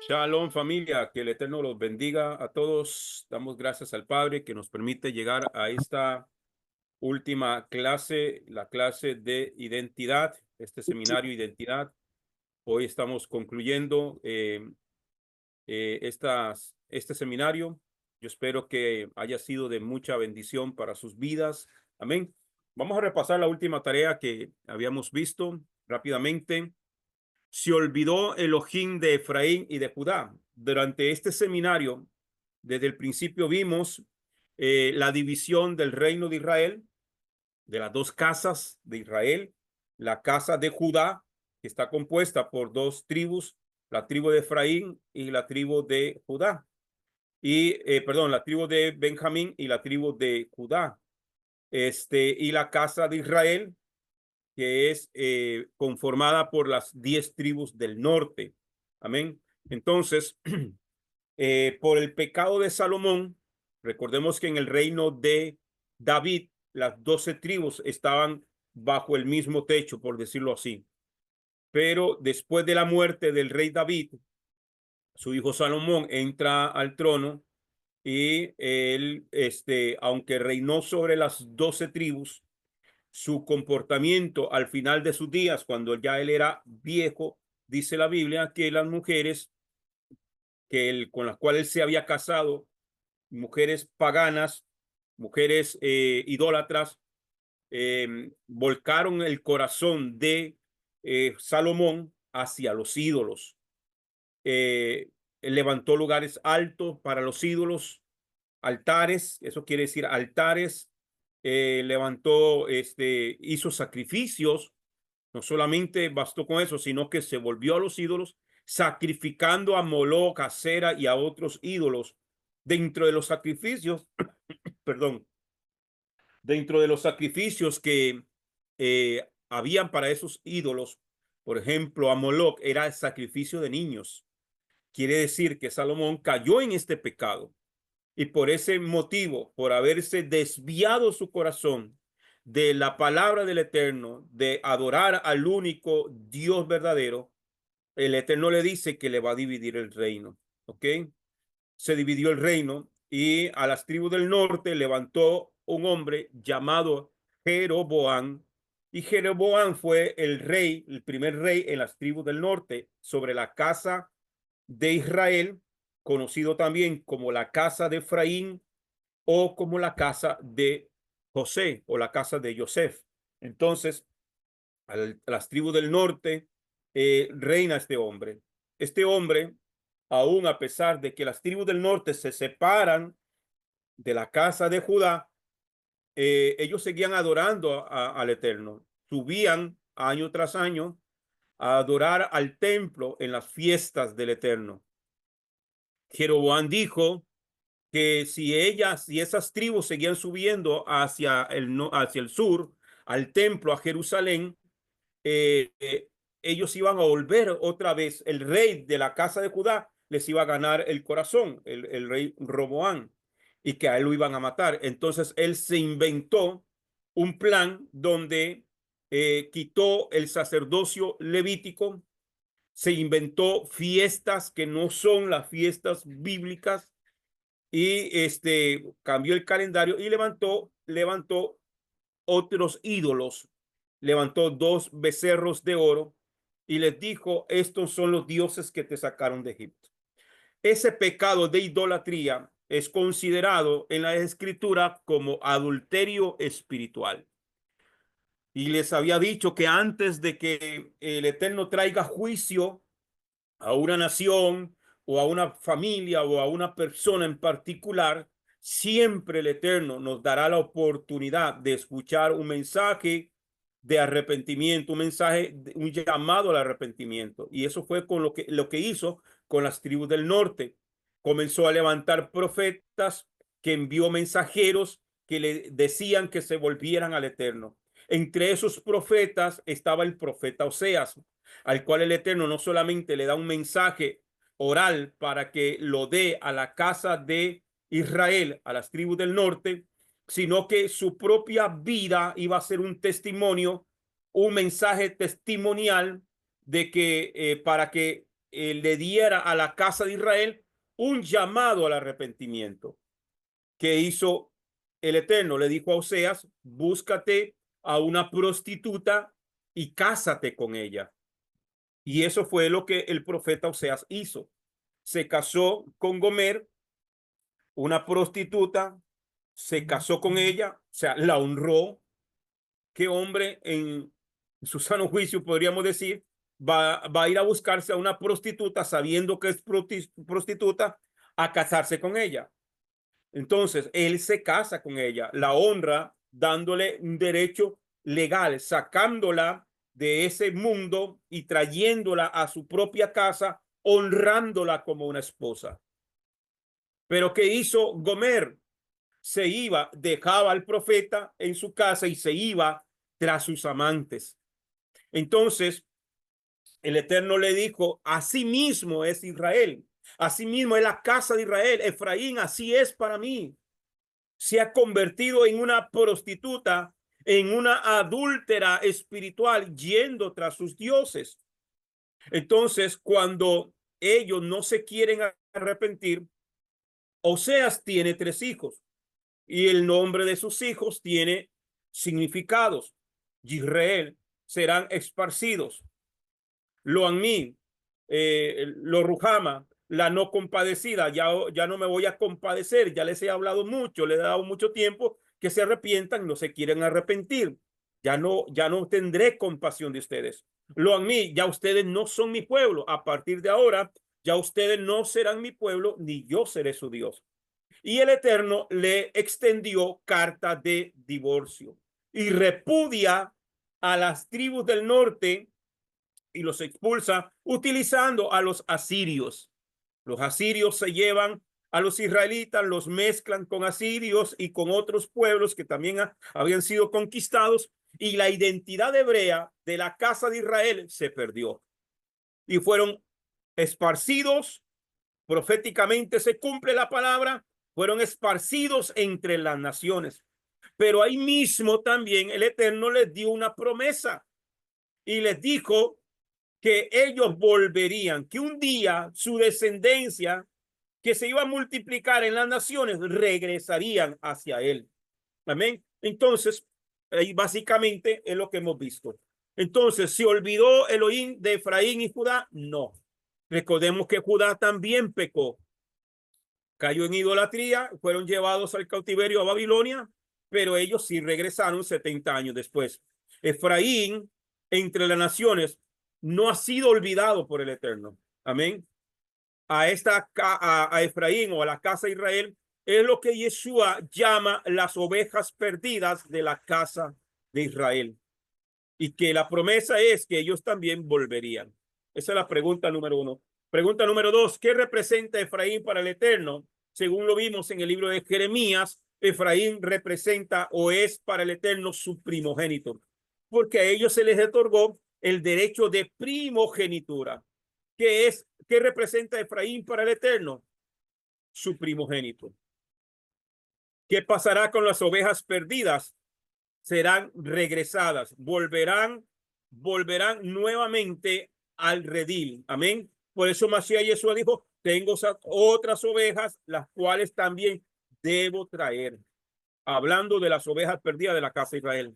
Shalom familia, que el Eterno los bendiga a todos. Damos gracias al Padre que nos permite llegar a esta última clase, la clase de identidad, este seminario identidad. Hoy estamos concluyendo este seminario. Yo espero que haya sido de mucha bendición para sus vidas. Amén. Vamos a repasar la última tarea que habíamos visto rápidamente. Se olvidó Elohim de Efraín y de Judá. Durante este seminario, desde el principio vimos la división del reino de Israel, de las dos casas de Israel, la casa de Judá, que está compuesta por dos tribus, la tribu de Efraín y la tribu de Judá. Perdón, la tribu de Benjamín y la tribu de Judá. Y la casa de Israel, que es conformada por las 10 tribus del norte. Amén. Entonces, por el pecado de Salomón, recordemos que en el reino de David, las 12 tribus estaban bajo el mismo techo, por decirlo así. Pero después de la muerte del rey David, su hijo Salomón entra al trono y él, aunque reinó sobre las 12 tribus, su comportamiento al final de sus días, cuando ya él era viejo, dice la Biblia que las mujeres con las cuales él se había casado, mujeres paganas, mujeres idólatras, volcaron el corazón de Salomón hacia los ídolos. Él levantó lugares altos para los ídolos, altares, eso quiere decir altares. Hizo sacrificios. No solamente bastó con eso, sino que se volvió a los ídolos, sacrificando a Moloch, a Cera y a otros ídolos. Dentro de los sacrificios, perdón, dentro de los sacrificios que habían para esos ídolos, por ejemplo, a Moloch era el sacrificio de niños. Quiere decir que Salomón cayó en este pecado. Y por ese motivo, por haberse desviado su corazón de la palabra del Eterno, de adorar al único Dios verdadero, el Eterno le dice que le va a dividir el reino. ¿Ok? Se dividió el reino y a las tribus del norte levantó un hombre llamado Jeroboam. Y Jeroboam fue el rey, el primer rey en las tribus del norte sobre la casa de Israel, conocido también como la casa de Efraín o como la casa de José o la casa de Joseph. Entonces, a las tribus del norte reina este hombre. Este hombre, aún a pesar de que las tribus del norte se separan de la casa de Judá, ellos seguían adorando al Eterno. Subían año tras año a adorar al templo en las fiestas del Eterno. Jeroboam dijo que si esas tribus seguían subiendo hacia el sur, al templo, a Jerusalén, eh, eh, ellos iban a volver otra vez. El rey de la casa de Judá les iba a ganar el corazón, el rey Roboán, y que a él lo iban a matar. Entonces él se inventó un plan donde quitó el sacerdocio levítico, se inventó fiestas que no son las fiestas bíblicas y cambió el calendario y levantó otros ídolos, levantó dos becerros de oro y les dijo: estos son los dioses que te sacaron de Egipto. Ese pecado de idolatría es considerado en la escritura como adulterio espiritual. Y les había dicho que antes de que el Eterno traiga juicio a una nación o a una familia o a una persona en particular, siempre el Eterno nos dará la oportunidad de escuchar un mensaje de arrepentimiento, un mensaje, un llamado al arrepentimiento. Y eso fue con lo que hizo con las tribus del norte. Comenzó a levantar profetas, que envió mensajeros que le decían que se volvieran al Eterno. Entre esos profetas estaba el profeta Oseas, al cual el Eterno no solamente le da un mensaje oral para que lo dé a la casa de Israel, a las tribus del norte, sino que su propia vida iba a ser un testimonio, un mensaje testimonial de que para que le diera a la casa de Israel un llamado al arrepentimiento. ¿Qué hizo el Eterno? Le dijo a Oseas, búscate a una prostituta y cásate con ella. Y eso fue lo que el profeta Oseas hizo. Se casó con Gomer, una prostituta, se casó con ella, o sea, la honró. ¿Qué hombre en su sano juicio, podríamos decir, va a ir a buscarse a una prostituta sabiendo que es prostituta a casarse con ella? Entonces, él se casa con ella, la honra, dándole un derecho legal, sacándola de ese mundo y trayéndola a su propia casa, honrándola como una esposa. Pero ¿qué hizo Gomer? Se iba, dejaba al profeta en su casa y se iba tras sus amantes. Entonces, el Eterno le dijo, así mismo es Israel, así mismo es la casa de Israel, Efraín, así es para mí. Se ha convertido en una prostituta, en una adúltera espiritual, yendo tras sus dioses. Entonces, cuando ellos no se quieren arrepentir, Oseas tiene 3 hijos y el nombre de sus hijos tiene significados. Yisrael, serán esparcidos. Lo Anmí, lo Rujama, la no compadecida, ya no me voy a compadecer, ya les he hablado mucho, les he dado mucho tiempo que se arrepientan, no se quieren arrepentir, ya no tendré compasión de ustedes. Lo Anmí, ya ustedes no son mi pueblo, a partir de ahora ya ustedes no serán mi pueblo, ni yo seré su Dios. Y el Eterno le extendió carta de divorcio y repudia a las tribus del norte y los expulsa utilizando a los asirios. Los asirios se llevan a los israelitas, los mezclan con asirios y con otros pueblos que también habían sido conquistados, y la identidad hebrea de la casa de Israel se perdió y fueron esparcidos. Proféticamente se cumple la palabra, fueron esparcidos entre las naciones. Pero ahí mismo también el Eterno les dio una promesa y les dijo que ellos volverían, que un día su descendencia, que se iba a multiplicar en las naciones, regresarían hacia él. Amén. Entonces, ahí básicamente es lo que hemos visto. Entonces, ¿se olvidó Elohim de Efraín y Judá? No. Recordemos que Judá también pecó. Cayó en idolatría, fueron llevados al cautiverio a Babilonia, pero ellos sí regresaron 70 años después. Efraín, entre las naciones, no ha sido olvidado por el Eterno. Amén. A Efraín o a la casa de Israel es lo que Yeshua llama las ovejas perdidas de la casa de Israel. Y que la promesa es que ellos también volverían. Esa es la pregunta número 1. Pregunta número 2, ¿qué representa Efraín para el Eterno? Según lo vimos en el libro de Jeremías, Efraín representa o es para el Eterno su primogénito, porque a ellos se les otorgó el derecho de primogenitura. ¿Qué representa Efraín para el Eterno? Su primogénito. ¿Qué pasará con las ovejas perdidas? Serán regresadas, volverán nuevamente al redil. Amén. Por eso Mashiach Yeshua dijo, tengo otras ovejas, las cuales también debo traer. Hablando de las ovejas perdidas de la casa de Israel.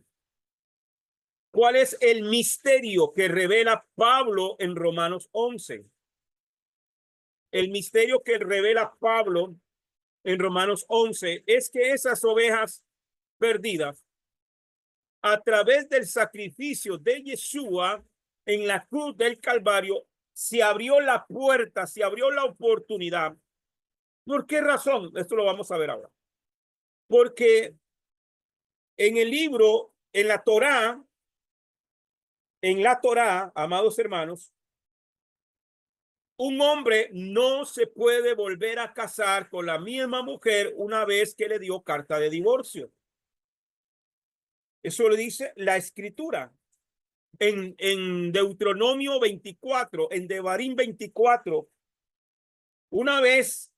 ¿Cuál es el misterio que revela Pablo en Romanos 11? El misterio que revela Pablo en Romanos 11 es que esas ovejas perdidas, a través del sacrificio de Yeshua en la cruz del Calvario, se abrió la puerta, se abrió la oportunidad. ¿Por qué razón? Esto lo vamos a ver ahora. Porque en el libro, en la Torá, amados hermanos, un hombre no se puede volver a casar con la misma mujer una vez que le dio carta de divorcio. Eso le dice la escritura. En Deuteronomio 24, en Devarim 24, una vez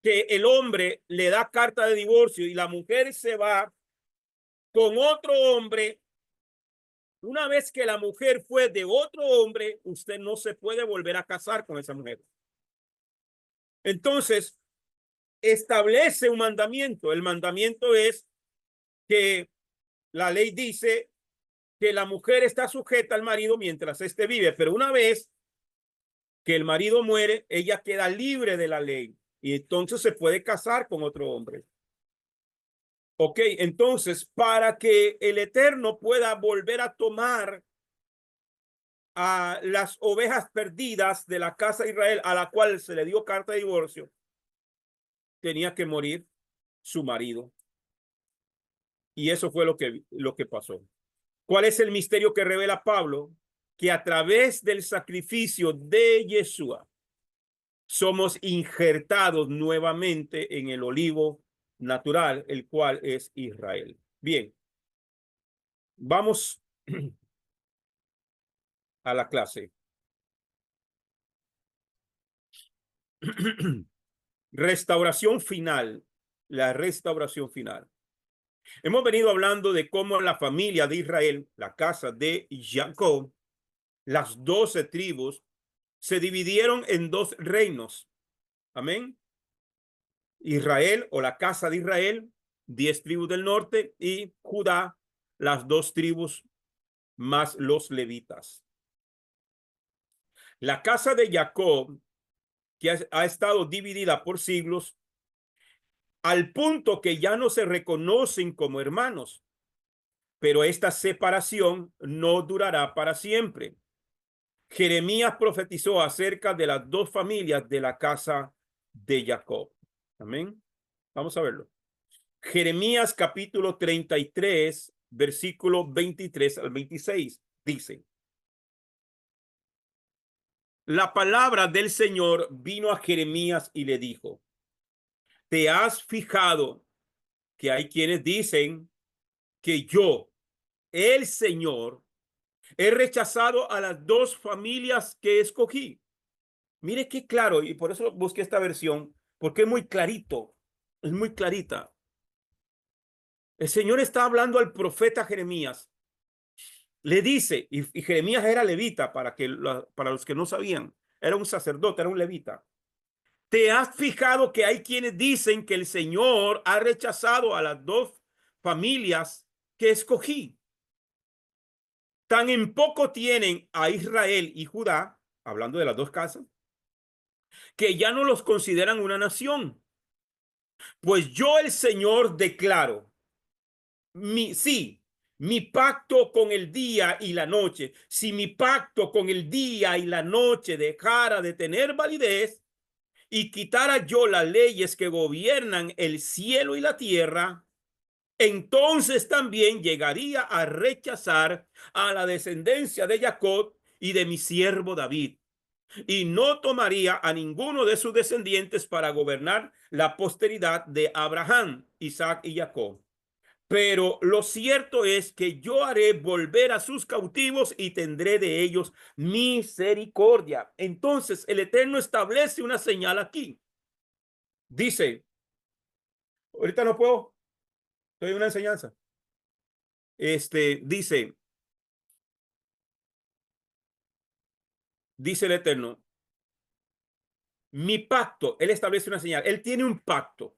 que el hombre le da carta de divorcio y la mujer se va con otro hombre, Una vez que la mujer fue de otro hombre, usted no se puede volver a casar con esa mujer. Entonces, establece un mandamiento. El mandamiento es que la ley dice que la mujer está sujeta al marido mientras éste vive, pero una vez que el marido muere, ella queda libre de la ley y entonces se puede casar con otro hombre. Ok, entonces para que el Eterno pueda volver a tomar a las ovejas perdidas de la casa de Israel, a la cual se le dio carta de divorcio, tenía que morir su marido. Y eso fue lo que pasó. ¿Cuál es el misterio que revela Pablo? Que a través del sacrificio de Yeshua somos injertados nuevamente en el olivo natural, el cual es Israel. Bien, vamos a la clase. Restauración final, la restauración final. Hemos venido hablando de cómo la familia de Israel, la casa de Jacob, las 12 tribus, se dividieron en dos reinos. Amén. Israel o la casa de Israel, 10 tribus del norte, y Judá, las 2 tribus más los levitas. La casa de Jacob, que ha estado dividida por siglos, al punto que ya no se reconocen como hermanos, pero esta separación no durará para siempre. Jeremías profetizó acerca de las dos familias de la casa de Jacob. Amén. Vamos a verlo. Jeremías capítulo 33, versículo 23 al 26, dice: la palabra del Señor vino a Jeremías y le dijo: ¿te has fijado que hay quienes dicen que yo, el Señor, he rechazado a las dos familias que escogí? Mire qué claro, y por eso busqué esta versión, porque es muy clarito, es muy clarita. El Señor está hablando al profeta Jeremías. Le dice, y Jeremías era levita, para los que no sabían, era un sacerdote, era un levita. ¿Te has fijado que hay quienes dicen que el Señor ha rechazado a las dos familias que escogí? Tan en poco tienen a Israel y Judá, hablando de las dos casas, que ya no los consideran una nación. Pues yo, el Señor, declaro, mi pacto con el día y la noche, si mi pacto con el día y la noche dejara de tener validez y quitara yo las leyes que gobiernan el cielo y la tierra, entonces también llegaría a rechazar a la descendencia de Jacob y de mi siervo David, y no tomaría a ninguno de sus descendientes para gobernar la posteridad de Abraham, Isaac y Jacob. Pero lo cierto es que yo haré volver a sus cautivos y tendré de ellos misericordia. Entonces el Eterno establece una señal aquí. Dice, ahorita no puedo, estoy en una enseñanza. Dice el Eterno, mi pacto, él establece una señal, él tiene un pacto.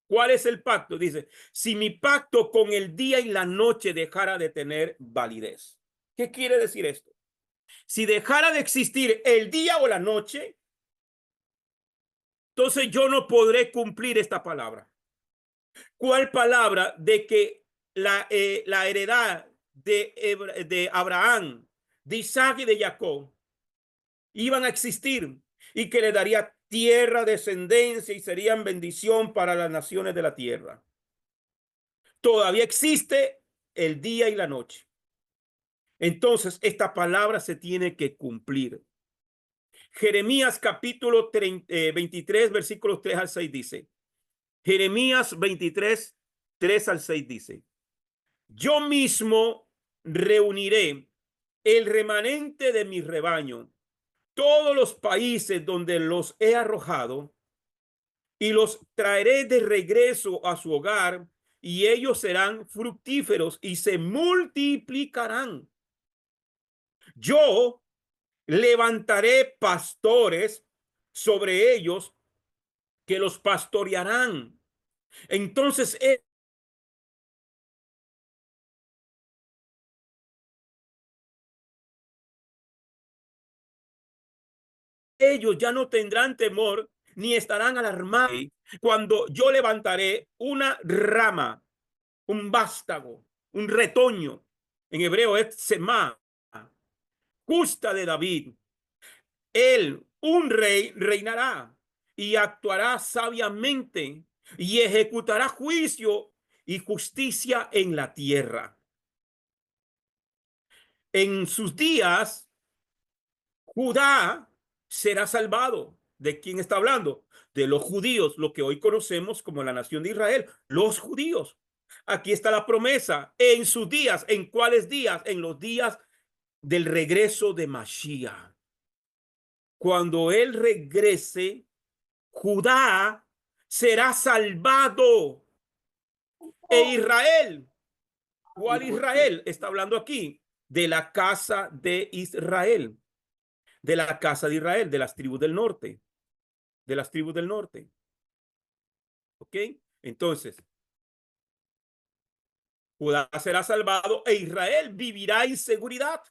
¿Cuál es el pacto? Dice, si mi pacto con el día y la noche dejara de tener validez. ¿Qué quiere decir esto? Si dejara de existir el día o la noche, entonces yo no podré cumplir esta palabra. ¿Cuál palabra? De que la heredad de Abraham, de Isaac y de Jacob iban a existir y que le daría tierra, descendencia y serían bendición para las naciones de la tierra. Todavía existe el día y la noche. Entonces, esta palabra se tiene que cumplir. Jeremías capítulo 23, versículos 3 al 6 dice, Jeremías 23, 3 al 6 dice, yo mismo reuniré el remanente de mi rebaño, todos los países donde los he arrojado, y los traeré de regreso a su hogar, y ellos serán fructíferos y se multiplicarán. Yo levantaré pastores sobre ellos que los pastorearán. Entonces ellos ya no tendrán temor ni estarán alarmados cuando yo levantaré una rama, un vástago, un retoño. En hebreo es semá, justa de David. Él, un rey, reinará y actuará sabiamente y ejecutará juicio y justicia en la tierra. En sus días, Judá será salvado. ¿De quién está hablando? De los judíos, lo que hoy conocemos como la nación de Israel, los judíos. Aquí está la promesa. En sus días, ¿en cuáles días? En los días del regreso de Mashiach. Cuando él regrese, Judá será salvado. E Israel, ¿cuál Israel? Está hablando aquí de la casa de Israel, de la casa de Israel, de las tribus del norte, de las tribus del norte. ¿Ok? Entonces, Judá será salvado e Israel vivirá en seguridad.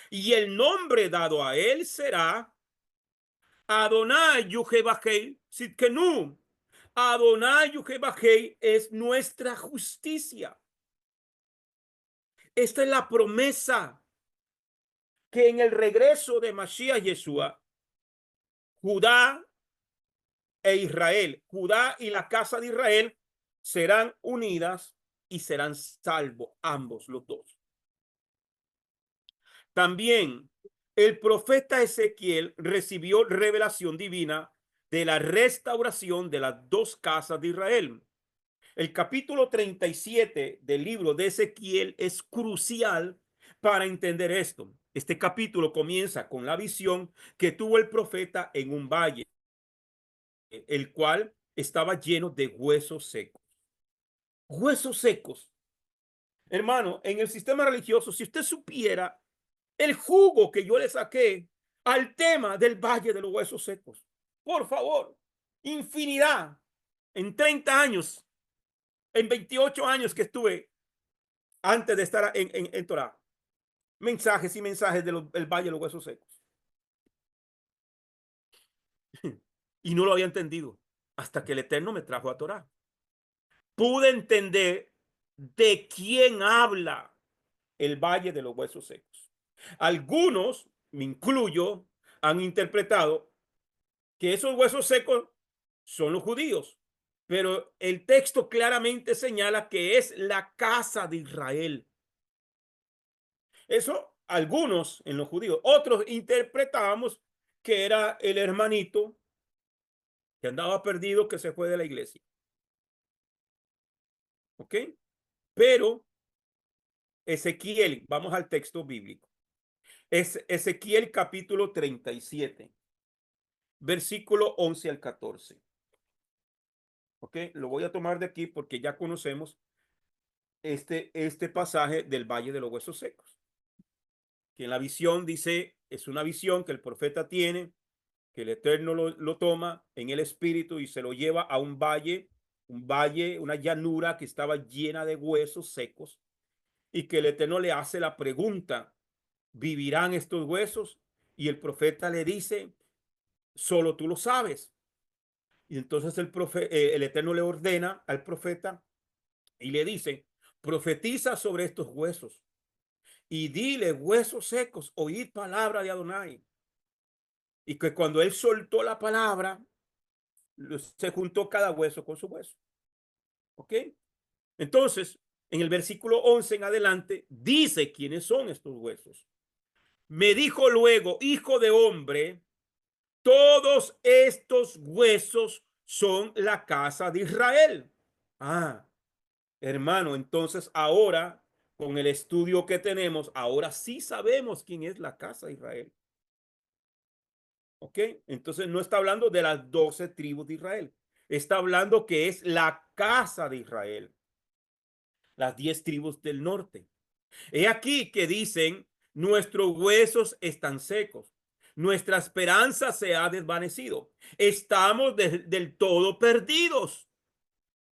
Y el nombre dado a él será Adonai Yuhebahei Sitkenu. Adonai Yuhebahei es nuestra justicia. Esta es la promesa que en el regreso de Mashiach Yeshua, Judá e Israel, Judá y la casa de Israel serán unidas y serán salvos ambos los dos. También el profeta Ezequiel recibió revelación divina de la restauración de las dos casas de Israel. El capítulo 37 del libro de Ezequiel es crucial para entender esto. Este capítulo comienza con la visión que tuvo el profeta en un valle, el cual estaba lleno de huesos secos. Huesos secos. Hermano, en el sistema religioso, si usted supiera el jugo que yo le saqué al tema del Valle de los Huesos Secos, por favor, infinidad. En 30 años, en 28 años que estuve antes de estar en Torah, mensajes y mensajes del Valle de los Huesos Secos. Y no lo había entendido hasta que el Eterno me trajo a Torah. Pude entender de quién habla el Valle de los Huesos Secos. Algunos, me incluyo, han interpretado que esos huesos secos son los judíos, pero el texto claramente señala que es la casa de Israel. Eso algunos en los judíos, otros interpretábamos que era el hermanito que andaba perdido, que se fue de la iglesia. ¿Ok? Pero Ezequiel, vamos al texto bíblico. Es Ezequiel capítulo 37, versículo 11 al 14. ¿Ok? Lo voy a tomar de aquí porque ya conocemos este pasaje del Valle de los Huesos Secos. Que en la visión dice, es una visión que el profeta tiene, que el Eterno lo toma en el espíritu y se lo lleva a un valle, una llanura que estaba llena de huesos secos, y que el Eterno le hace la pregunta, ¿vivirán estos huesos? Y el profeta le dice, solo tú lo sabes. Y entonces el Eterno le ordena al profeta y le dice, profetiza sobre estos huesos y dile, huesos secos, oíd palabra de Adonai. Y que cuando él soltó la palabra, se juntó cada hueso con su hueso. ¿Ok? Entonces, en el versículo 11 en adelante, dice quiénes son estos huesos. Me dijo luego, hijo de hombre, todos estos huesos son la casa de Israel. Ah, hermano, entonces ahora, con el estudio que tenemos, ahora sí sabemos quién es la casa de Israel. ¿Ok? Entonces no está hablando de las 12 tribus de Israel. Está hablando que es la casa de Israel. Las 10 tribus del norte. He aquí que dicen Nuestros huesos están secos. Nuestra esperanza se ha desvanecido. Estamos del todo perdidos.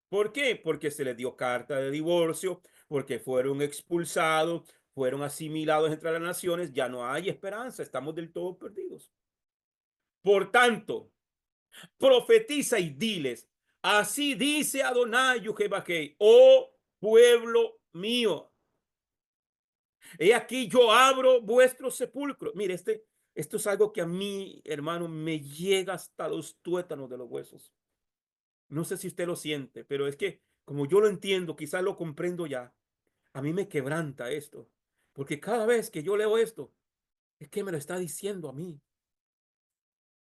¿Por qué? Porque se les dio carta de divorcio, porque fueron expulsados, fueron asimilados entre las naciones. Ya no hay esperanza. Estamos del todo perdidos. Por tanto, profetiza y diles, así dice Adonai Yujebakei, oh pueblo mío, he aquí yo abro vuestros sepulcros. Mire, esto es algo que a mí, hermano, me llega hasta los tuétanos de los huesos. No sé si usted lo siente, pero es que como yo lo entiendo, quizás lo comprendo ya, a mí me quebranta esto, porque cada vez que yo leo esto, es que me lo está diciendo a mí,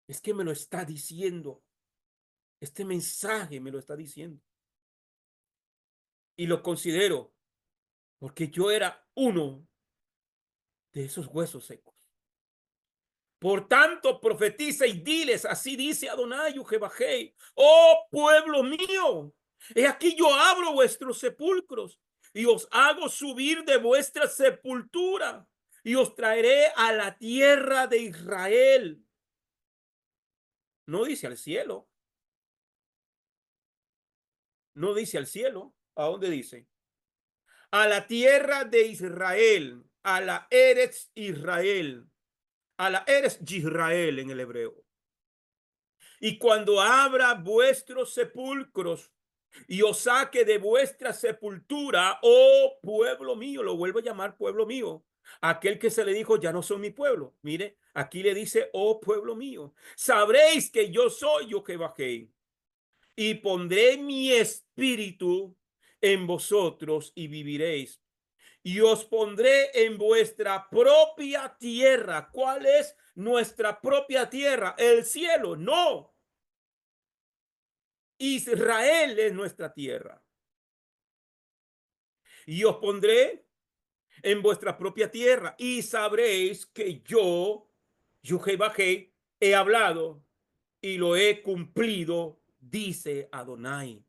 es que me lo está diciendo, este mensaje me lo está diciendo. Y lo considero porque yo era uno de esos huesos secos. Por tanto, profetiza y diles, así dice Adonai Jebajei, oh pueblo mío, he aquí yo abro vuestros sepulcros y os hago subir de vuestra sepultura y os traeré a la tierra de Israel. No dice al cielo, no dice al cielo. ¿A dónde dice? A la tierra de Israel, a la Eretz Israel, a la Eretz Israel en el hebreo. Y cuando abra vuestros sepulcros y os saque de vuestra sepultura, oh pueblo mío, lo vuelvo a llamar pueblo mío. Aquel que se le dijo, ya no son mi pueblo. Mire, aquí le dice, oh pueblo mío, sabréis que yo soy yo que bajé y pondré mi espíritu en vosotros y viviréis. Y os pondré en vuestra propia tierra. ¿Cuál es nuestra propia tierra? El cielo. No. Israel es nuestra tierra. Y os pondré en vuestra propia tierra y sabréis que yo, Yujebajé, he hablado y lo he cumplido, dice Adonai.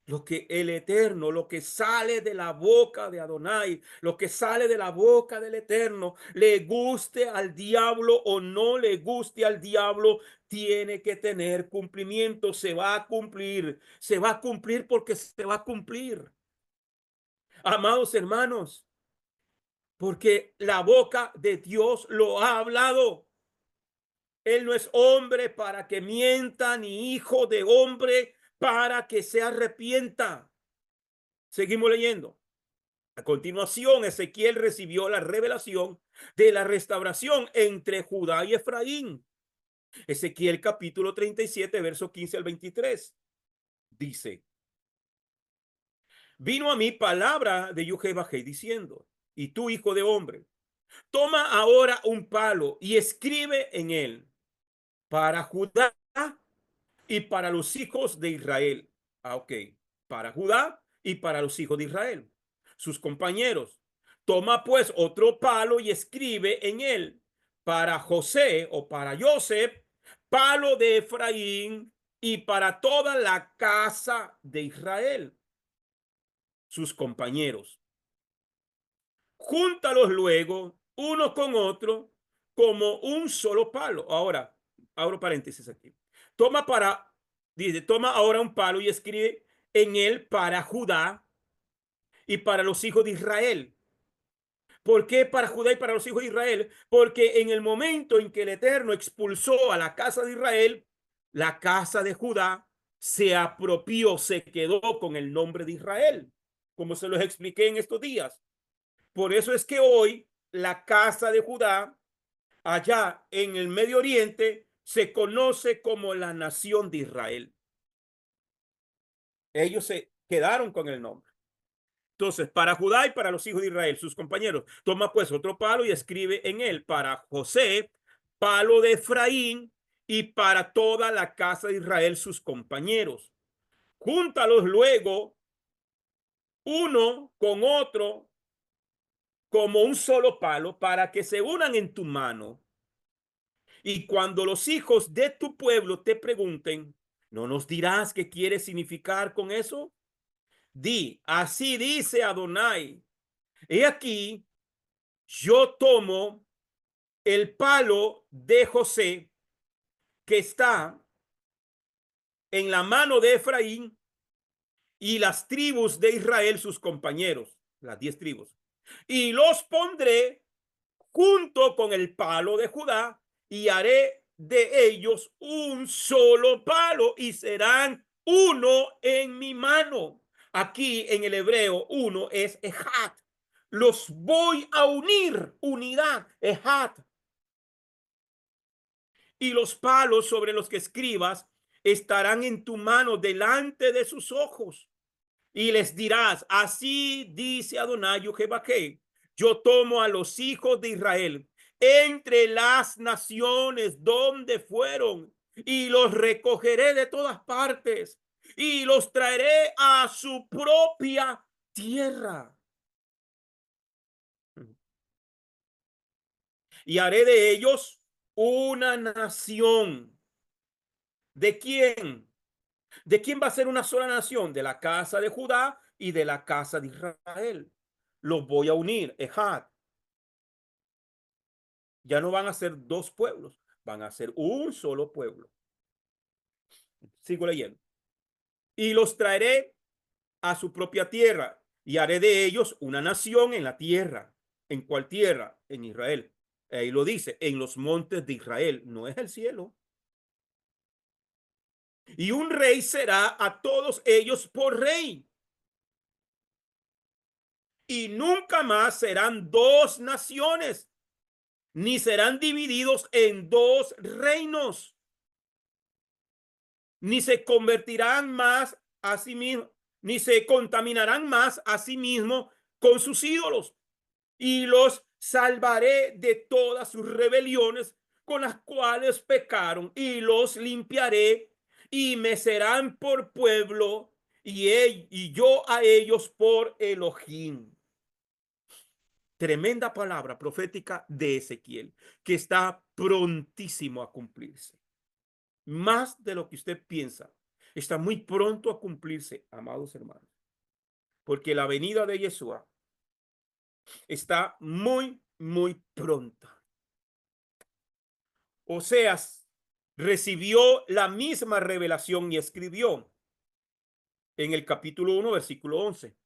Lo que el Eterno, lo que sale de la boca de Adonai, lo que sale de la boca del Eterno, le guste al diablo o no le guste al diablo, tiene que tener cumplimiento, se va a cumplir porque se va a cumplir. Amados hermanos, porque la boca de Dios lo ha hablado. Él no es hombre para que mienta, ni hijo de hombre para que se arrepienta. Seguimos leyendo. A continuación, Ezequiel recibió la revelación de la restauración entre Judá y Efraín. Ezequiel capítulo 37, verso 15 al 23. Dice, vino a mí palabra de Yujebajé diciendo, y tú, hijo de hombre, toma ahora un palo y escribe en él para Judá y para los hijos de Israel. Ok, para Judá y para los hijos de Israel, sus compañeros. Toma pues otro palo y escribe en él para José o para Joseph, palo de Efraín y para toda la casa de Israel, sus compañeros. Júntalos luego uno con otro como un solo palo. Ahora, abro paréntesis aquí. Toma ahora un palo y escribe en él para Judá y para los hijos de Israel. ¿Por qué para Judá y para los hijos de Israel? Porque en el momento en que el Eterno expulsó a la casa de Israel, la casa de Judá se apropió, se quedó con el nombre de Israel, como se los expliqué en estos días. Por eso es que hoy la casa de Judá, allá en el Medio Oriente, se conoce como la nación de Israel. Ellos se quedaron con el nombre. Entonces, para Judá y para los hijos de Israel, sus compañeros, toma pues otro palo y escribe en él para José, palo de Efraín y para toda la casa de Israel, sus compañeros. Júntalos luego uno con otro como un solo palo para que se unan en tu mano. Y cuando los hijos de tu pueblo te pregunten, ¿no nos dirás qué quiere significar con eso? Di, así dice Adonai. He aquí, yo tomo el palo de José que está en la mano de Efraín y las tribus de Israel, sus compañeros, las 10 tribus, y los pondré junto con el palo de Judá y haré de ellos un solo palo y serán uno en mi mano. Aquí en el hebreo uno es ejat. Los voy a unir, unidad, ejat. Y los palos sobre los que escribas estarán en tu mano delante de sus ojos. Y les dirás, así dice Adonai Jehová, yo tomo a los hijos de Israel entre las naciones donde fueron y los recogeré de todas partes y los traeré a su propia tierra. Y haré de ellos una nación. ¿De quién? ¿De quién va a ser una sola nación? De la casa de Judá y de la casa de Israel. Los voy a unir, ejad. Ya no van a ser dos pueblos, van a ser un solo pueblo. Sigo leyendo. Y los traeré a su propia tierra y haré de ellos una nación en la tierra. ¿En cuál tierra? En Israel. Ahí lo dice, en los montes de Israel, no es el cielo. Y un rey será a todos ellos por rey. Y nunca más serán dos naciones, ni serán divididos en dos reinos, ni se convertirán más a sí mismos, ni se contaminarán más a sí mismos con sus ídolos. Y los salvaré de todas sus rebeliones con las cuales pecaron, y los limpiaré, y me serán por pueblo, y yo a ellos por Elohim. Tremenda palabra profética de Ezequiel, que está prontísimo a cumplirse. Más de lo que usted piensa. Está muy pronto a cumplirse, amados hermanos. Porque la venida de Yeshua está muy, muy pronta. Oseas recibió la misma revelación y escribió en el capítulo 1, versículo 11.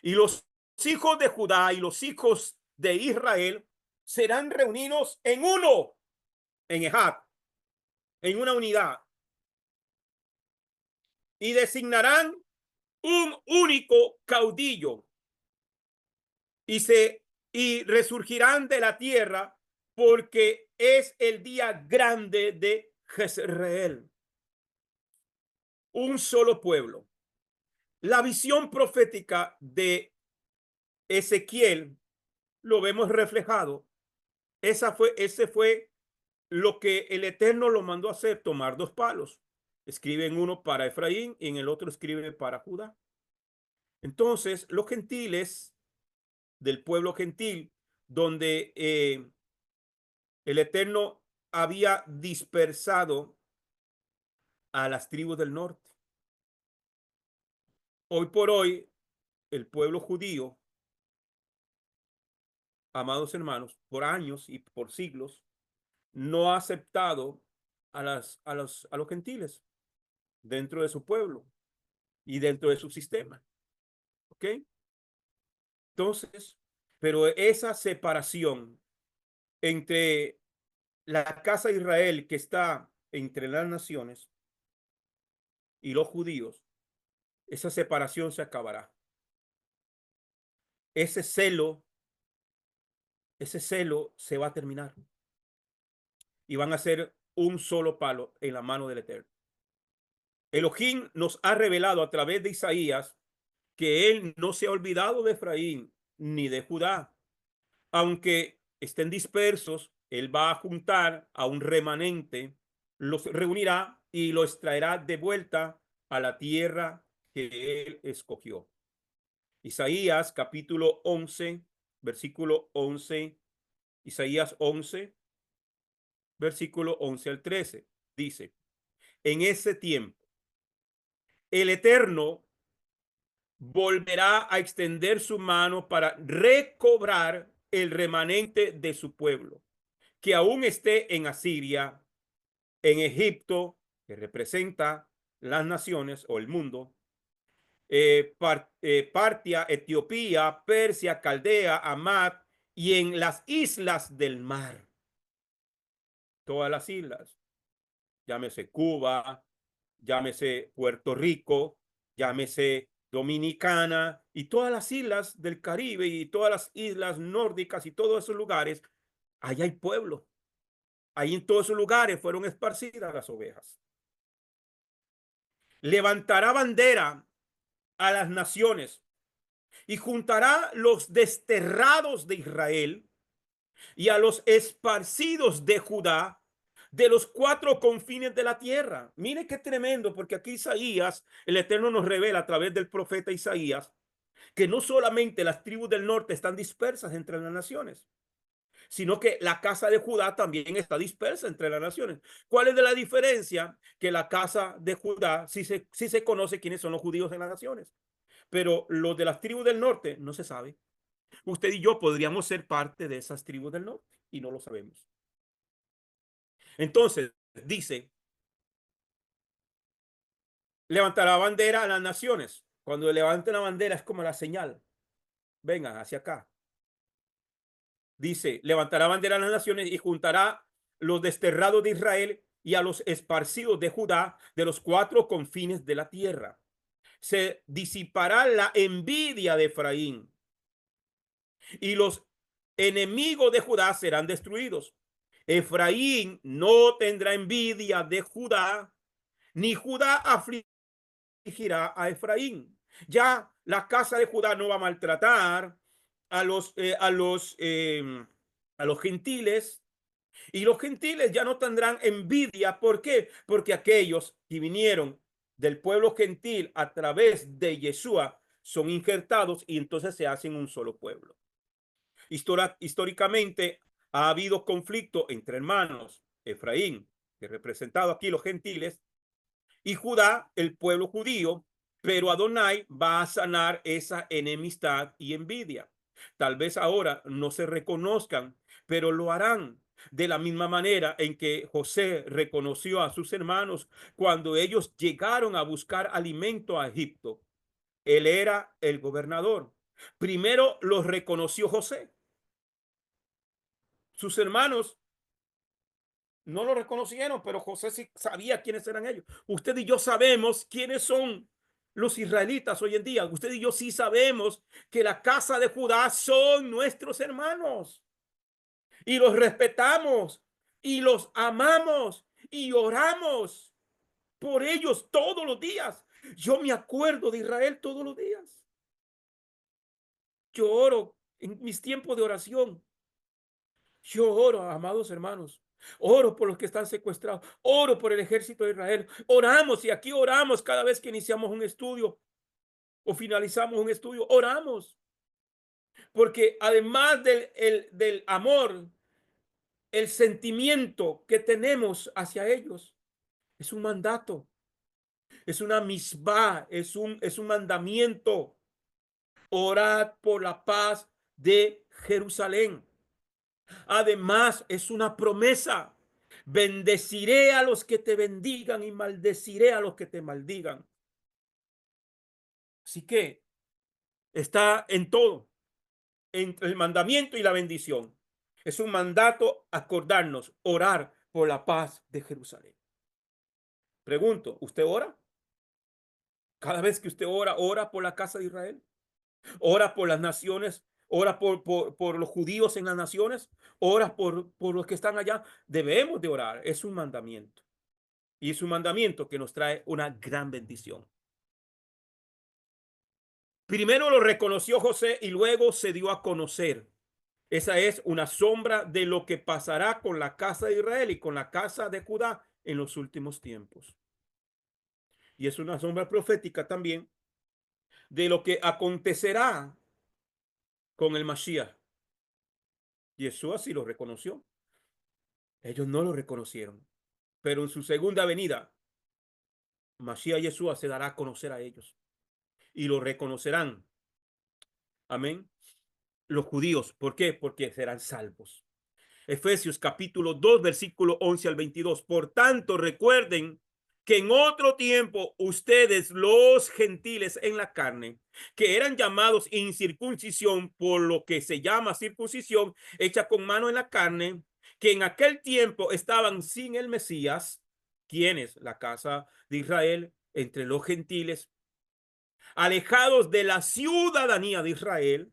Y los hijos de Judá y los hijos de Israel serán reunidos en uno, en Ejad, en una unidad, y designarán un único caudillo y resurgirán de la tierra, porque es el día grande de Jezreel. Un solo pueblo. La visión profética de Ezequiel lo vemos reflejado. Ese fue lo que el Eterno lo mandó a hacer, tomar dos palos. Escribe en uno para Efraín y en el otro escribe para Judá. Entonces, los gentiles del pueblo gentil, donde el Eterno había dispersado a las tribus del norte. Hoy por hoy, el pueblo judío, amados hermanos, por años y por siglos, no ha aceptado a los gentiles dentro de su pueblo y dentro de su sistema. ¿Ok? Entonces, pero esa separación entre la casa de Israel, que está entre las naciones, y los judíos, esa separación se acabará. Ese celo, ese celo se va a terminar y van a ser un solo palo en la mano del Eterno. Elohim nos ha revelado a través de Isaías que él no se ha olvidado de Efraín ni de Judá. Aunque estén dispersos, él va a juntar a un remanente, los reunirá y los traerá de vuelta a la tierra que él escogió. Isaías capítulo 11, versículo 11, Isaías 11, versículo 11 al 13, dice, en ese tiempo, el Eterno volverá a extender su mano para recobrar el remanente de su pueblo, que aún esté en Asiria, en Egipto, que representa las naciones o el mundo, Partia, Etiopía, Persia, Caldea, Amad y en las islas del mar. Todas las islas, llámese Cuba, llámese Puerto Rico, llámese Dominicana y todas las islas del Caribe y todas las islas nórdicas y todos esos lugares, allá hay pueblo. Ahí en todos esos lugares fueron esparcidas las ovejas. Levantará bandera a las naciones y juntará los desterrados de Israel y a los esparcidos de Judá de los cuatro confines de la tierra. Mire qué tremendo, porque aquí Isaías, el Eterno nos revela a través del profeta Isaías, que no solamente las tribus del norte están dispersas entre las naciones, sino que la casa de Judá también está dispersa entre las naciones. ¿Cuál es la diferencia? Que la casa de Judá sí se conoce quiénes son los judíos en las naciones, pero los de las tribus del norte no se sabe. Usted y yo podríamos ser parte de esas tribus del norte y no lo sabemos. Entonces, dice, levantará bandera a las naciones. Cuando levanten la bandera es como la señal. Vengan hacia acá. Dice, levantará bandera a las naciones y juntará los desterrados de Israel y a los esparcidos de Judá de los cuatro confines de la tierra. Se disipará la envidia de Efraín y los enemigos de Judá serán destruidos. Efraín no tendrá envidia de Judá, ni Judá afligirá a Efraín. Ya la casa de Judá no va a maltratar a los, eh, a los, eh, a los gentiles, y los gentiles ya no tendrán envidia. ¿Por qué? Porque aquellos que vinieron del pueblo gentil a través de Yeshua son injertados y entonces se hacen un solo pueblo. Históricamente ha habido conflicto entre hermanos. Efraín, que representado aquí los gentiles, y Judá, el pueblo judío, pero Adonai va a sanar esa enemistad y envidia. Tal vez ahora no se reconozcan, pero lo harán de la misma manera en que José reconoció a sus hermanos cuando ellos llegaron a buscar alimento a Egipto. Él era el gobernador. Primero los reconoció José. Sus hermanos no lo reconocieron, pero José sí sabía quiénes eran ellos. Usted y yo sabemos quiénes son los israelitas hoy en día. Usted y yo sí sabemos que la casa de Judá son nuestros hermanos y los respetamos y los amamos y oramos por ellos todos los días. Yo me acuerdo de Israel todos los días. Yo oro en mis tiempos de oración. Yo oro, amados hermanos. Oro por los que están secuestrados. Oro por el ejército de Israel. Oramos y aquí oramos cada vez que iniciamos un estudio o finalizamos un estudio. Oramos. Porque además del amor, el sentimiento que tenemos hacia ellos es un mandato, es una misbah, es un mandamiento. Orad por la paz de Jerusalén. Además, es una promesa. Bendeciré a los que te bendigan y maldeciré a los que te maldigan. Así que está en todo, entre el mandamiento y la bendición. Es un mandato acordarnos, orar por la paz de Jerusalén. Pregunto, ¿usted ora? Cada vez que usted ora, ora por la casa de Israel, ora por las naciones, ora por los judíos en las naciones, ora por los que están allá. Debemos de orar, es un mandamiento. Y es un mandamiento que nos trae una gran bendición. Primero lo reconoció José y luego se dio a conocer. Esa es una sombra de lo que pasará con la casa de Israel y con la casa de Judá en los últimos tiempos. Y es una sombra profética también de lo que acontecerá con el Mashiach. Yeshua sí lo reconoció. Ellos no lo reconocieron. Pero en su segunda venida, Mashiach Yeshua se dará a conocer a ellos y lo reconocerán. Amén. los judíos. ¿Por qué? Porque serán salvos. Efesios capítulo 2, versículo 11 al 22. Por tanto, recuerden que en otro tiempo ustedes, los gentiles en la carne, que eran llamados incircuncisión por lo que se llama circuncisión hecha con mano en la carne, que en aquel tiempo estaban sin el Mesías, quienes, la casa de Israel, entre los gentiles, alejados de la ciudadanía de Israel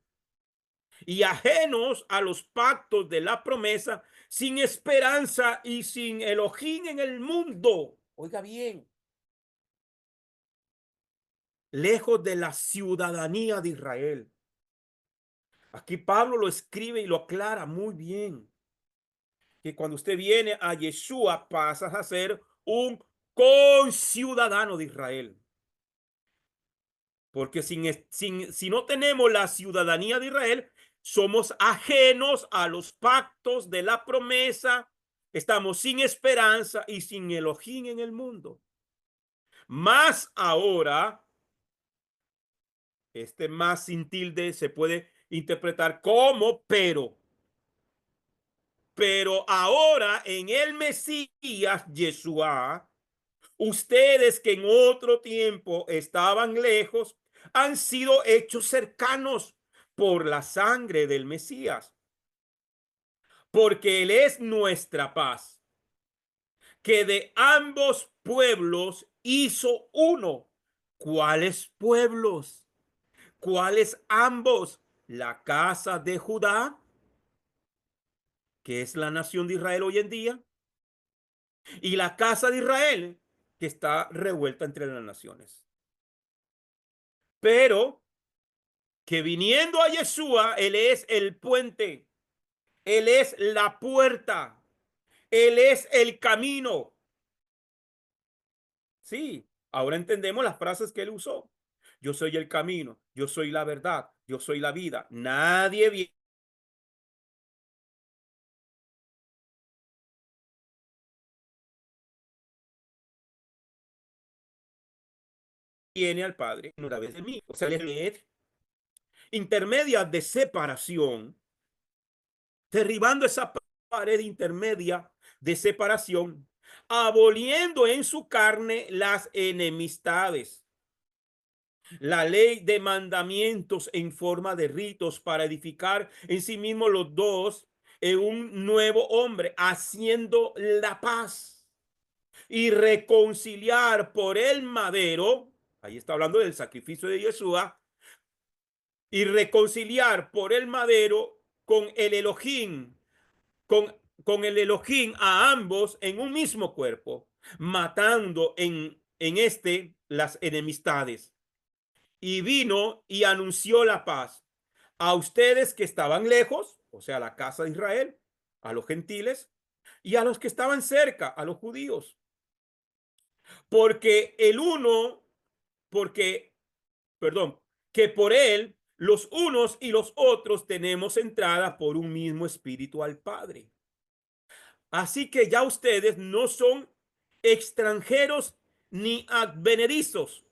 y ajenos a los pactos de la promesa, sin esperanza y sin Elohim en el mundo. Oiga bien, lejos de la ciudadanía de Israel. Aquí Pablo lo escribe y lo aclara muy bien, que cuando usted viene a Yeshua pasas a ser un conciudadano de Israel. Porque si no tenemos la ciudadanía de Israel, somos ajenos a los pactos de la promesa, estamos sin esperanza y sin Elohim en el mundo. Más ahora, este más sin tilde se puede interpretar como pero ahora en el Mesías Yeshua, ustedes que en otro tiempo estaban lejos, han sido hechos cercanos por la sangre del Mesías, porque Él es nuestra paz, que de ambos pueblos hizo uno. ¿Cuáles pueblos? ¿Cuáles ambos? La casa de Judá, que es la nación de Israel hoy en día, y la casa de Israel, que está revuelta entre las naciones. Pero que viniendo a Yeshua, Él es el puente, Él es la puerta, Él es el camino. Sí, ahora entendemos las frases que Él usó. Yo soy el camino, yo soy la verdad, yo soy la vida. Nadie viene al Padre a través de mí. O sea, es intermedia de separación, derribando esa pared intermedia de separación, aboliendo en su carne las enemistades, la ley de mandamientos en forma de ritos para edificar en sí mismos los dos en un nuevo hombre, haciendo la paz y reconciliar por el madero. Ahí está hablando del sacrificio de Yeshua, y reconciliar por el madero con el Elohim, con, con el Elohim a ambos en un mismo cuerpo, matando en este las enemistades. Y vino y anunció la paz a ustedes que estaban lejos, o sea, a la casa de Israel, a los gentiles, y a los que estaban cerca, a los judíos. Porque el uno, porque, perdón, que por él los unos y los otros tenemos entrada por un mismo espíritu al Padre. Así que ya ustedes no son extranjeros ni advenedizos,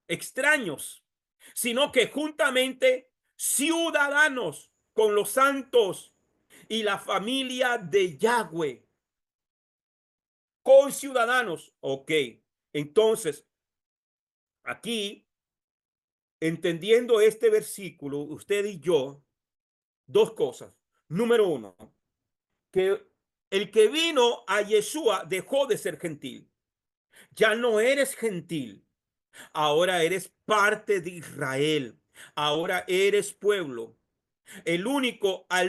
extraños, sino que juntamente ciudadanos con los santos y la familia de Yahweh, con ciudadanos. Ok, entonces aquí, entendiendo este versículo, usted y yo, dos cosas. Número uno, que el que vino a Yeshua dejó de ser gentil. Ya no eres gentil. Ahora eres parte de Israel. Ahora eres pueblo. A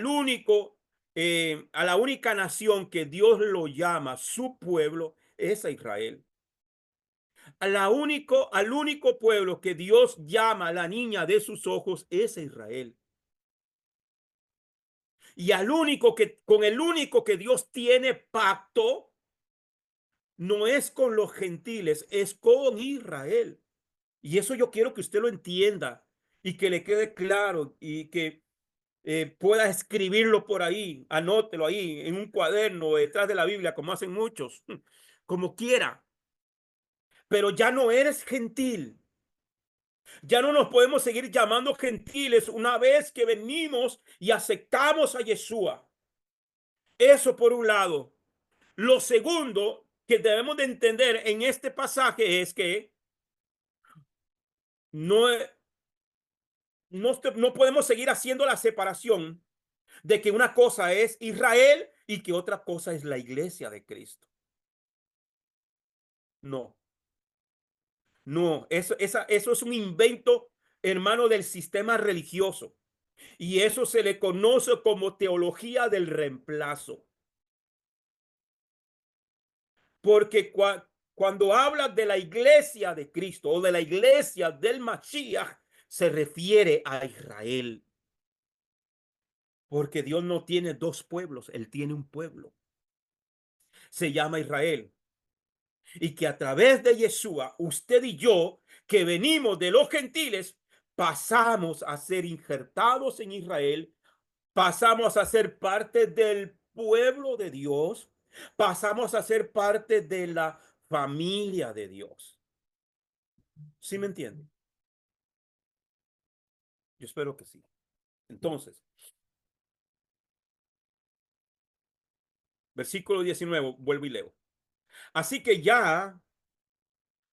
la única nación que Dios lo llama su pueblo es a Israel. Al único pueblo que Dios llama la niña de sus ojos es a Israel. Y con el único que Dios tiene pacto no es con los gentiles, es con Israel. Y eso yo quiero que usted lo entienda y que le quede claro y que pueda escribirlo por ahí, anótelo ahí en un cuaderno detrás de la Biblia, como hacen muchos, como quiera. Pero ya no eres gentil, Ya no nos podemos seguir llamando gentiles una vez que venimos y aceptamos a Yeshua. Eso por un lado. Lo segundo que debemos de entender en este pasaje es que no, no podemos seguir haciendo la separación de que una cosa es Israel y que otra cosa es la iglesia de Cristo. No, no, eso es un invento, hermano, del sistema religioso. Y eso se le conoce como teología del reemplazo. Porque cuando habla de la iglesia de Cristo o de la iglesia del Mashiach, se refiere a Israel. Porque Dios no tiene dos pueblos, Él tiene un pueblo. Se llama Israel. Y que a través de Yeshua, usted y yo, que venimos de los gentiles, pasamos a ser injertados en Israel, pasamos a ser parte del pueblo de Dios, pasamos a ser parte de la familia de Dios. ¿Sí me entienden? Yo espero que sí. Entonces, versículo 19, vuelvo y leo. Así que ya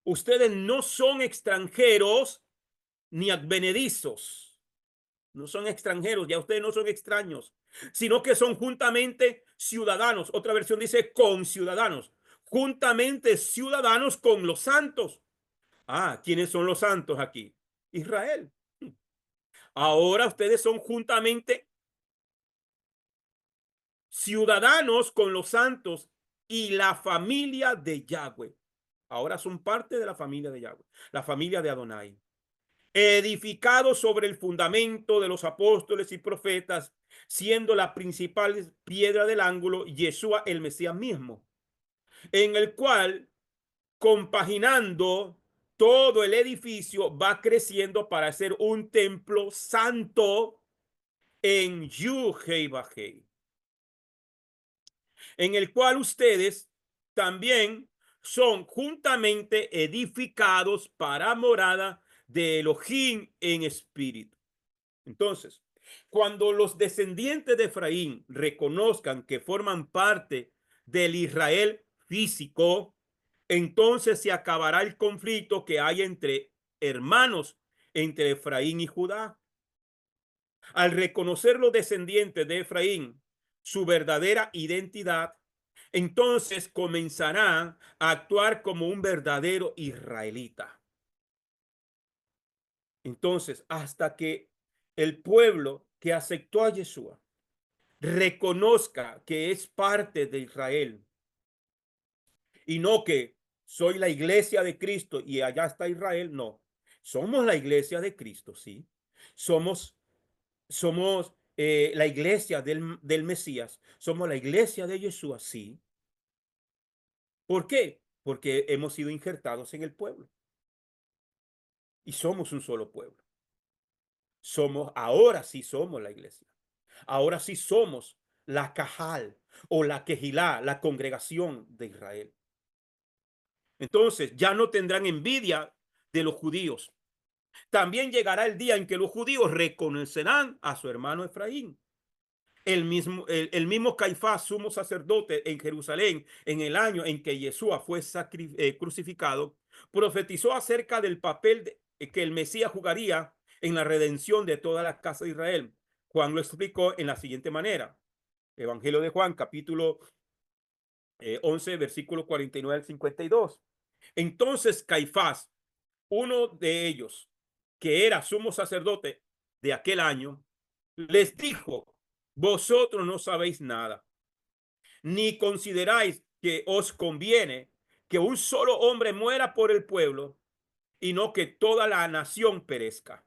ustedes no son extranjeros ni advenedizos. No son extranjeros, ya ustedes no son extraños, sino que son juntamente ciudadanos. Otra versión dice conciudadanos, juntamente ciudadanos con los santos. Ah, ¿quiénes son los santos aquí? Israel. Ahora ustedes son juntamente ciudadanos con los santos y la familia de Yahweh. Ahora son parte de la familia de Yahweh, la familia de Adonai. Edificado sobre el fundamento de los apóstoles y profetas, siendo la principal piedra del ángulo Yeshua el Mesías mismo, en el cual, compaginando todo el edificio, va creciendo para ser un templo santo en Yuhei Bajei, en el cual ustedes también son juntamente edificados para morada de Elohim en espíritu. Entonces, cuando los descendientes de Efraín reconozcan que forman parte del Israel físico, entonces se acabará el conflicto que hay entre hermanos, entre Efraín y Judá. Al reconocer los descendientes de Efraín su verdadera identidad, entonces comenzarán a actuar como un verdadero israelita. Entonces, hasta que el pueblo que aceptó a Yeshua reconozca que es parte de Israel y no que soy la iglesia de Cristo y allá está Israel, no. Somos la iglesia de Cristo, sí. Somos la iglesia del Mesías. Somos la iglesia de Yeshua, sí. ¿Por qué? Porque hemos sido injertados en el pueblo y somos un solo pueblo. Ahora sí somos la iglesia. Ahora sí somos la Cajal o la Quejilá, la congregación de Israel. Entonces ya no tendrán envidia de los judíos. También llegará el día en que los judíos reconocerán a su hermano Efraín. El mismo Caifás, sumo sacerdote en Jerusalén, en el año en que Yeshua fue crucificado, profetizó acerca del papel que el Mesías jugaría en la redención de toda la casa de Israel. Juan lo explicó en la siguiente manera. Evangelio de Juan, capítulo 11, versículo 49 al 52. Entonces Caifás, uno de ellos, que era sumo sacerdote de aquel año, les dijo: vosotros no sabéis nada, ni consideráis que os conviene que un solo hombre muera por el pueblo y no que toda la nación perezca.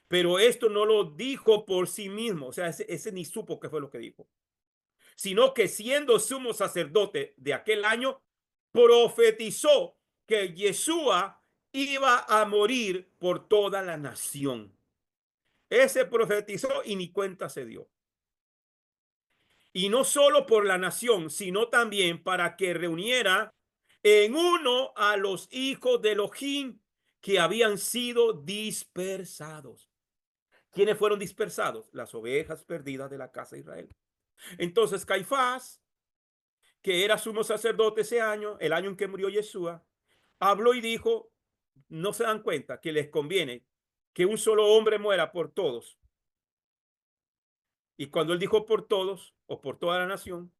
Pero esto no lo dijo por sí mismo, o sea, ese ni supo qué fue lo que dijo, sino que siendo sumo sacerdote de aquel año, profetizó que Yeshua iba a morir por toda la nación. Ese profetizó y ni cuenta se dio. Y no solo por la nación, sino también para que reuniera en uno a los hijos de Elohim que habían sido dispersados. ¿Quiénes fueron dispersados? Las ovejas perdidas de la casa de Israel. Entonces Caifás, que era sumo sacerdote ese año, el año en que murió Yeshua, habló y dijo, no se dan cuenta que les conviene que un solo hombre muera por todos. Y cuando él dijo por todos o por toda la nación,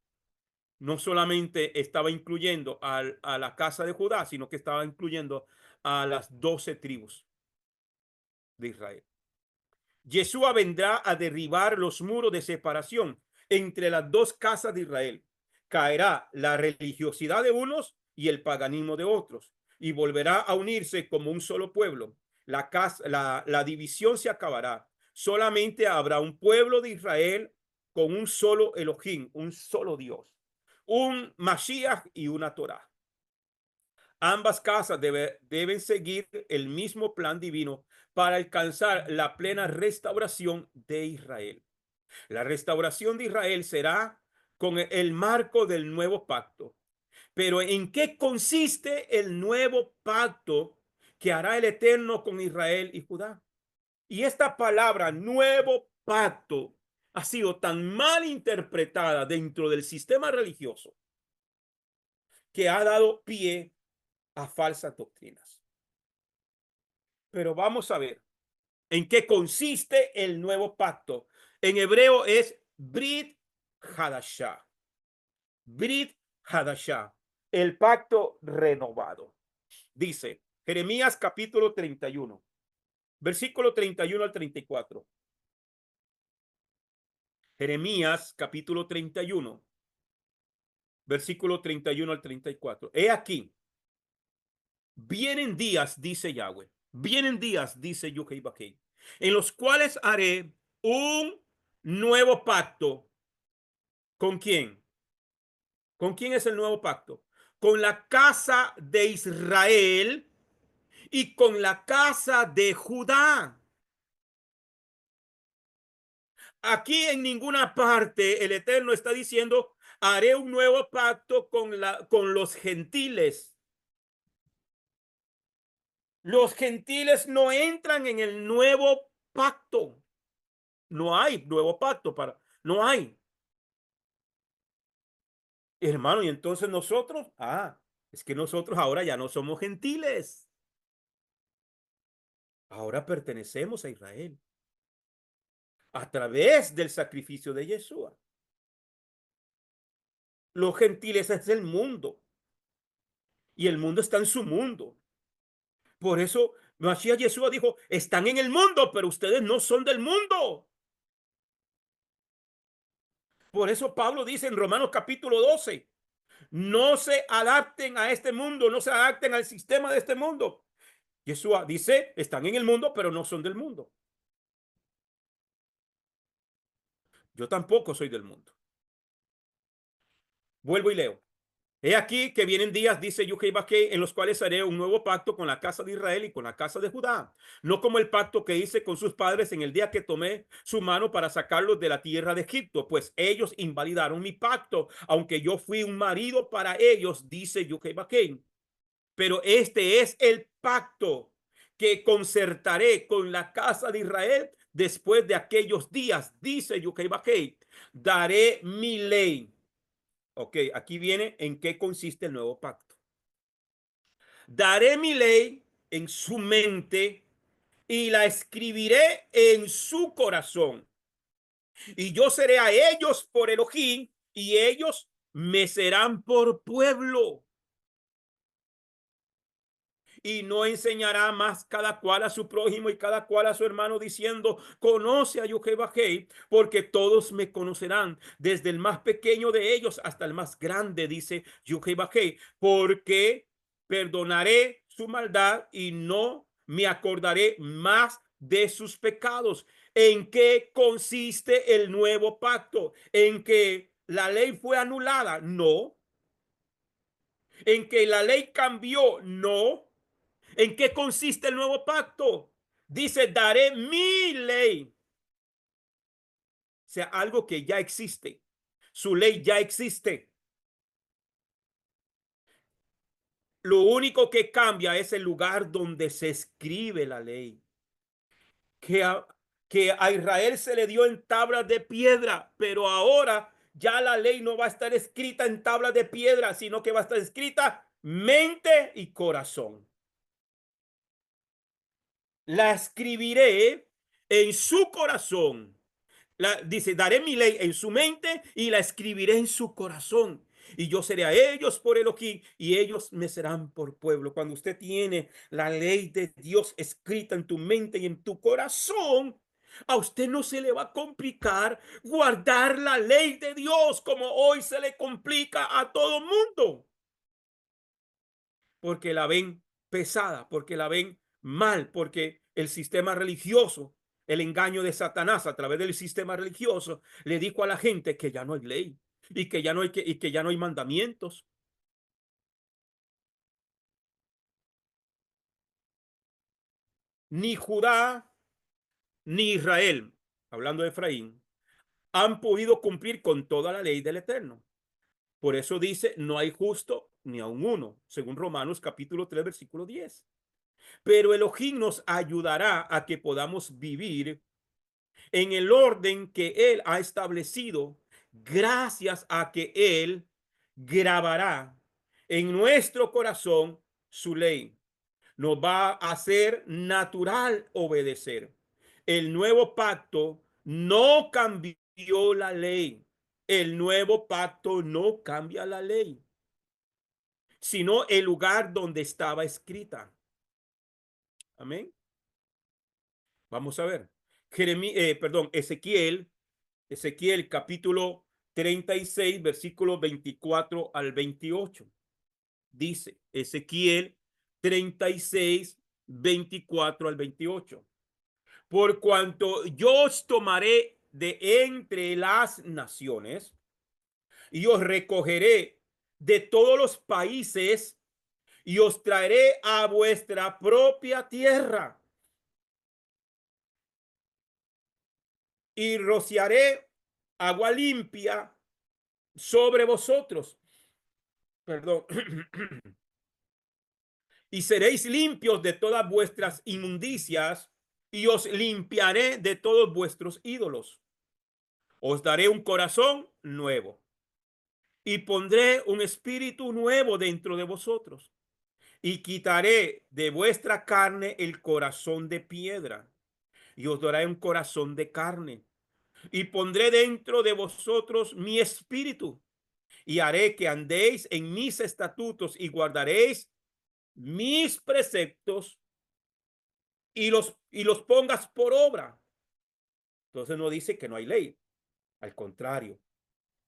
no solamente estaba incluyendo a la casa de Judá, sino que estaba incluyendo a las 12 tribus de Israel. Yeshua vendrá a derribar los muros de separación entre las dos casas de Israel. Caerá la religiosidad de unos y el paganismo de otros, y volverá a unirse como un solo pueblo. La división se acabará. Solamente habrá un pueblo de Israel con un solo Elohim, un solo Dios, un Mashiach y una Torah. Ambas casas deben seguir el mismo plan divino para alcanzar la plena restauración de Israel. La restauración de Israel será con el marco del nuevo pacto. Pero ¿en qué consiste el nuevo pacto que hará el Eterno con Israel y Judá? Y esta palabra nuevo pacto ha sido tan mal interpretada dentro del sistema religioso que ha dado pie a falsas doctrinas. Pero vamos a ver en qué consiste el nuevo pacto. En hebreo es Brit Hadashah. Brit Hadashah, el pacto renovado. Dice Jeremías capítulo 31, versículo 31 al 34. Jeremías capítulo 31, versículo 31 al 34. He aquí, vienen días, dice Yahweh, vienen días, dice Yuhei Bakei, en los cuales haré un nuevo pacto. ¿Con quién? ¿Con quién es el nuevo pacto? Con la casa de Israel y con la casa de Judá. Aquí en ninguna parte el Eterno está diciendo, haré un nuevo pacto con los gentiles. Los gentiles no entran en el nuevo pacto. No hay nuevo pacto no hay. Hermano, y entonces nosotros, es que nosotros ahora ya no somos gentiles. Ahora pertenecemos a Israel a través del sacrificio de Yeshua. Los gentiles es el mundo y el mundo está en su mundo. Por eso Mashiach Yeshua dijo, están en el mundo, pero ustedes no son del mundo. Por eso Pablo dice en Romanos capítulo 12, no se adapten a este mundo, no se adapten al sistema de este mundo. Yeshua dice, están en el mundo, pero no son del mundo. Yo tampoco soy del mundo. Vuelvo y leo. He aquí que vienen días, dice Yuhei Bakei, en los cuales haré un nuevo pacto con la casa de Israel y con la casa de Judá. No como el pacto que hice con sus padres en el día que tomé su mano para sacarlos de la tierra de Egipto, pues ellos invalidaron mi pacto, aunque yo fui un marido para ellos, dice Yuhei Bakei. Pero este es el pacto que concertaré con la casa de Israel después de aquellos días, dice Yuhei Bakei. Daré mi ley. Ok, aquí viene en qué consiste el nuevo pacto. Daré mi ley en su mente y la escribiré en su corazón. Y yo seré a ellos por Elohim y ellos me serán por pueblo. Y no enseñará más cada cual a su prójimo y cada cual a su hermano diciendo, conoce a Yohebahei, porque todos me conocerán, desde el más pequeño de ellos hasta el más grande, dice Yohebahei, porque perdonaré su maldad y no me acordaré más de sus pecados. ¿En qué consiste el nuevo pacto? ¿En que la ley fue anulada? No. ¿En que la ley cambió? No. ¿En qué consiste el nuevo pacto? Dice, daré mi ley. O sea, algo que ya existe. Su ley ya existe. Lo único que cambia es el lugar donde se escribe la ley. Que a, que a Israel se le dio en tablas de piedra, pero ahora ya la ley no va a estar escrita en tablas de piedra, sino que va a estar escrita mente y corazón. La escribiré en su corazón. Dice, daré mi ley en su mente y la escribiré en su corazón. Y yo seré a ellos por Elohim y ellos me serán por pueblo. Cuando usted tiene la ley de Dios escrita en tu mente y en tu corazón, a usted no se le va a complicar guardar la ley de Dios como hoy se le complica a todo mundo. Porque la ven pesada, porque la ven mal, porque el sistema religioso, el engaño de Satanás a través del sistema religioso, le dijo a la gente que ya no hay ley y que ya no hay, y que ya no hay mandamientos. Ni Judá ni Israel, hablando de Efraín, han podido cumplir con toda la ley del Eterno. Por eso dice, no hay justo ni aun uno, según Romanos capítulo 3, versículo 10. Pero Elohim nos ayudará a que podamos vivir en el orden que Él ha establecido, gracias a que Él grabará en nuestro corazón su ley. Nos va a hacer natural obedecer. El nuevo pacto no cambió la ley. El nuevo pacto no cambia la ley, sino el lugar donde estaba escrita. Amén. Vamos a ver. Ezequiel capítulo 36, versículos 24 al 28. Dice Ezequiel 36, 24 al 28. Por cuanto yo os tomaré de entre las naciones y os recogeré de todos los países y os traeré a vuestra propia tierra y rociaré agua limpia sobre vosotros. Perdón. Y seréis limpios de todas vuestras inmundicias y os limpiaré de todos vuestros ídolos. Os daré un corazón nuevo y pondré un espíritu nuevo dentro de vosotros y quitaré de vuestra carne el corazón de piedra y os daré un corazón de carne y pondré dentro de vosotros mi espíritu y haré que andéis en mis estatutos y guardaréis mis preceptos y los pongas por obra. Entonces no dice que no hay ley. Al contrario,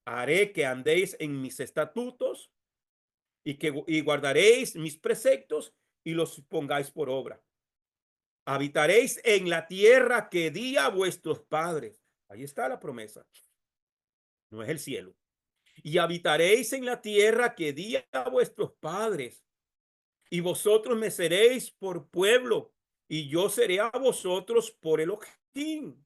haré que andéis en mis estatutos y guardaréis mis preceptos y los pongáis por obra. Habitaréis en la tierra que di a vuestros padres. Ahí está la promesa. No es el cielo. Y habitaréis en la tierra que di a vuestros padres. Y vosotros me seréis por pueblo. Y yo seré a vosotros por Elohim.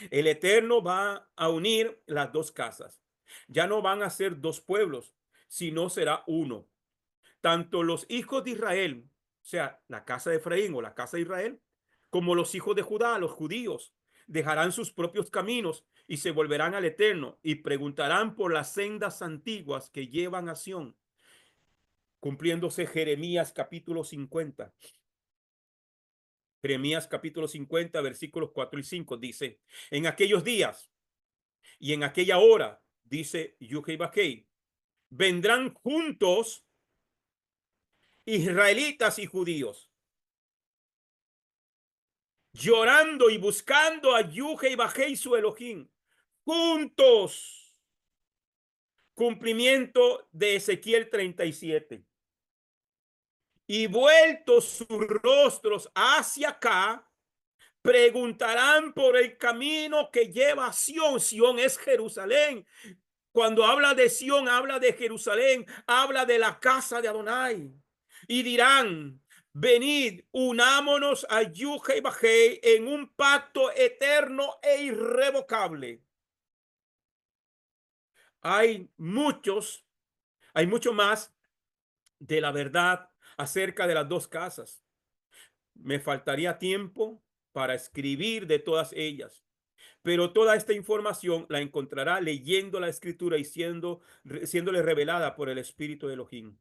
El Eterno va a unir las dos casas. Ya no van a ser dos pueblos, sino será uno. Tanto los hijos de Israel, o sea, la casa de Efraín o la casa de Israel, como los hijos de Judá, los judíos, dejarán sus propios caminos y se volverán al Eterno y preguntarán por las sendas antiguas que llevan a Sión, cumpliéndose Jeremías capítulo 50. Jeremías capítulo 50, versículos 4 y 5 dice, en aquellos días y en aquella hora, dice Yuhei Bakei, vendrán juntos israelitas y judíos, llorando y buscando a Yuhei Bakei su Elohim, juntos. Cumplimiento de Ezequiel 37. Y vueltos sus rostros hacia acá, preguntarán por el camino que lleva a Sión. Sión es Jerusalén. Cuando habla de Sión, habla de Jerusalén, habla de la casa de Adonai. Y dirán, venid, unámonos a Yuhei Bajei en un pacto eterno e irrevocable. Hay mucho más de la verdad acerca de las dos casas. Me faltaría tiempo para escribir de todas ellas, pero toda esta información la encontrará leyendo la escritura y siéndole revelada por el Espíritu de Elohim.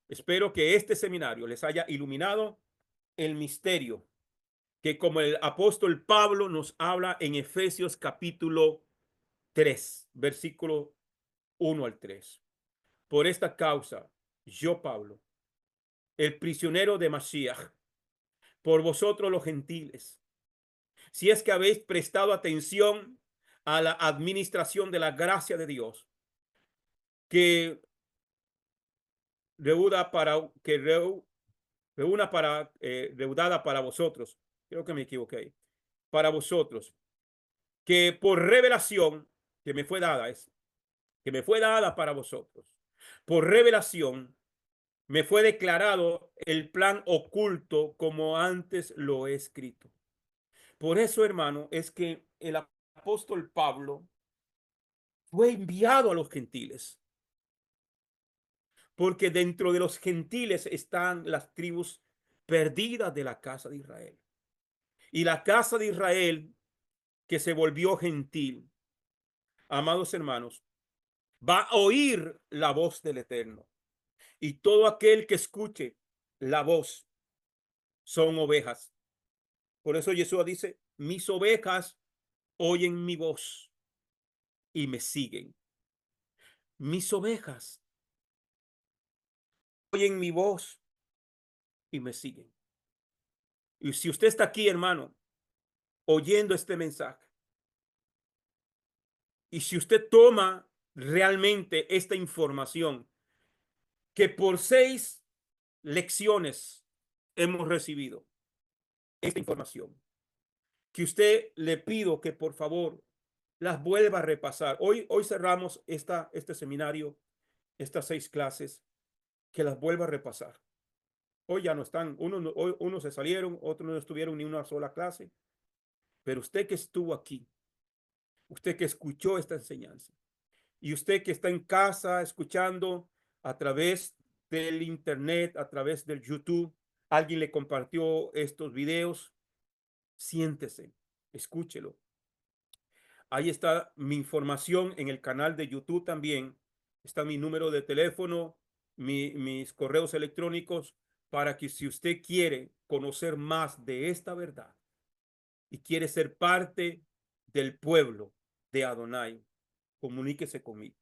Espero que este seminario les haya iluminado el misterio que, como el apóstol Pablo nos habla en Efesios capítulo 3, versículo 1 al 3. Por esta causa, yo, Pablo, el prisionero de Mashiach, por vosotros los gentiles, si es que habéis prestado atención a la administración de la gracia de Dios, que reúna para que reúna para reudada para vosotros. Creo que me equivoqué. Para vosotros, que por revelación que me fue dada, que me fue dada para vosotros, por revelación me fue declarado el plan oculto como antes lo he escrito. Por eso, hermano, es que el apóstol Pablo fue enviado a los gentiles, porque dentro de los gentiles están las tribus perdidas de la casa de Israel. Y la casa de Israel que se volvió gentil, amados hermanos, va a oír la voz del Eterno. Y todo aquel que escuche la voz son ovejas. Por eso Jesús dice, mis ovejas oyen mi voz y me siguen. Mis ovejas oyen mi voz y me siguen. Y si usted está aquí, hermano, oyendo este mensaje, y si usted toma realmente esta información que por 6 lecciones hemos recibido, esta información, que usted le pido que por favor las vuelva a repasar. Hoy cerramos este seminario, estas 6 clases, que las vuelva a repasar. Hoy ya no están, unos se salieron, otros no estuvieron ni una sola clase, pero usted que estuvo aquí, usted que escuchó esta enseñanza, y usted que está en casa escuchando a través del internet, a través del YouTube, alguien le compartió estos videos, siéntese, escúchelo. Ahí está mi información en el canal de YouTube también. Está mi número de teléfono, mis correos electrónicos, para que si usted quiere conocer más de esta verdad y quiere ser parte del pueblo de Adonai, comuníquese conmigo.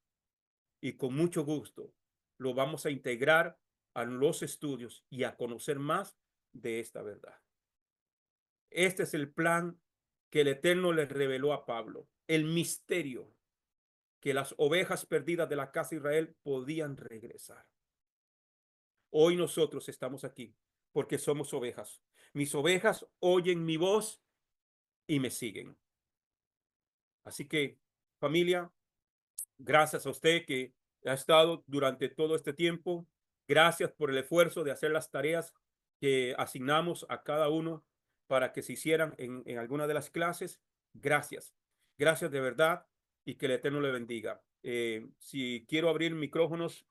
Y con mucho gusto lo vamos a integrar a los estudios y a conocer más de esta verdad. Este es el plan que el Eterno le reveló a Pablo, el misterio que las ovejas perdidas de la casa de Israel podían regresar. Hoy nosotros estamos aquí porque somos ovejas. Mis ovejas oyen mi voz y me siguen. Así que, familia, gracias a usted que ha estado durante todo este tiempo. Gracias por el esfuerzo de hacer las tareas que asignamos a cada uno para que se hicieran en alguna de las clases. Gracias. Gracias de verdad y que el Eterno le bendiga. Si quiero abrir micrófonos,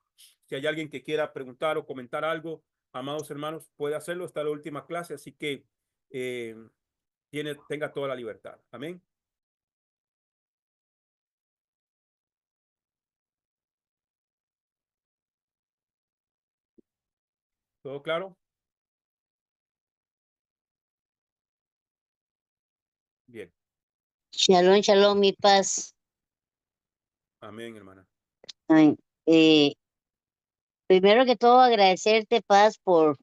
si hay alguien que quiera preguntar o comentar algo, amados hermanos, puede hacerlo. Está la última clase, así que eh, tenga toda la libertad. Amén. ¿Todo claro? Bien. Shalom, shalom, mi paz. Amén, hermana. Amén. Primero que todo, agradecerte, paz, por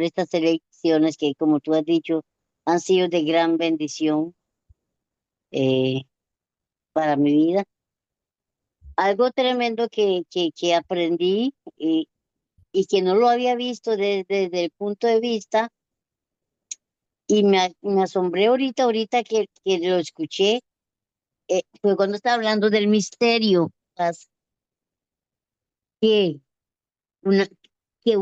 estas elecciones que, como tú has dicho, han sido de gran bendición eh, para mi vida. Algo tremendo que aprendí y que no lo había visto desde el punto de vista, y me asombré ahorita que lo escuché, fue cuando estaba hablando del misterio, paz, que, una, que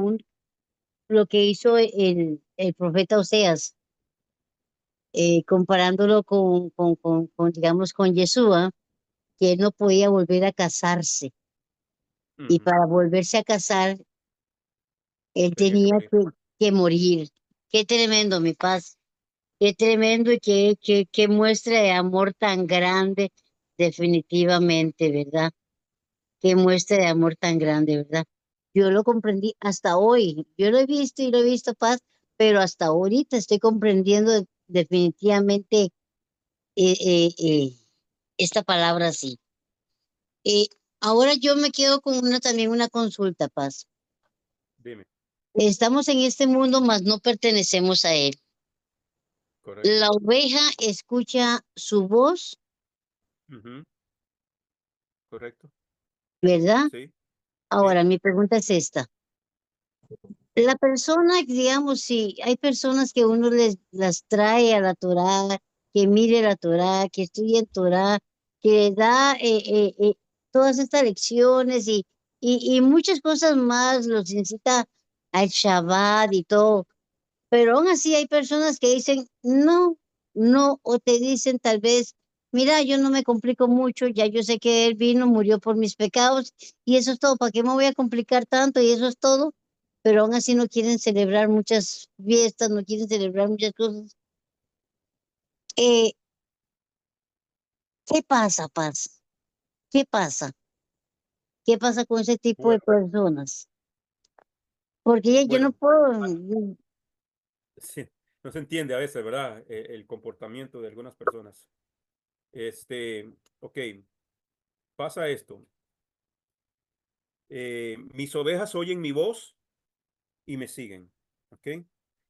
lo que hizo el profeta Oseas, comparándolo digamos, con Yeshua, que él no podía volver a casarse. Y Ujú. para volverse a casar, Él Proyecto tenía morir. que morir. Qué tremendo, mi paz. Qué tremendo y qué muestra de amor tan grande, definitivamente, ¿verdad? Qué muestra de amor tan grande, ¿verdad? Yo lo comprendí hasta hoy. Yo lo he visto y lo he visto, Paz, pero hasta ahorita estoy comprendiendo definitivamente eh, eh, eh, esta palabra sí. Eh, Ahora yo me quedo con también una consulta, Paz. Dime. Estamos en este mundo, mas no pertenecemos a él. Correcto. La oveja escucha su voz, Ujú. Correcto. ¿verdad? Sí. Sí. Ahora, mi pregunta es esta. La persona, digamos, si hay personas que uno las trae a la Torá, que mire la Torá, que estudie Torá, que da todas estas lecciones y muchas cosas más, los incita al Shabbat y todo. Pero aún así hay personas que dicen no, no, o te dicen tal vez, mira, yo no me complico mucho, ya yo sé que Él vino, murió por mis pecados y eso es todo, ¿para qué me voy a complicar tanto? Y eso es todo, pero aún así no quieren celebrar muchas fiestas, no quieren celebrar muchas cosas. Eh, ¿Qué pasa, Paz? ¿Qué pasa? ¿Qué pasa con ese tipo de Bueno, personas? Porque yo no bueno, puedo, sí, no se entiende a veces, ¿verdad? El comportamiento de algunas personas. Ok, pasa esto. Mis ovejas oyen mi voz y me siguen. ¿Ok?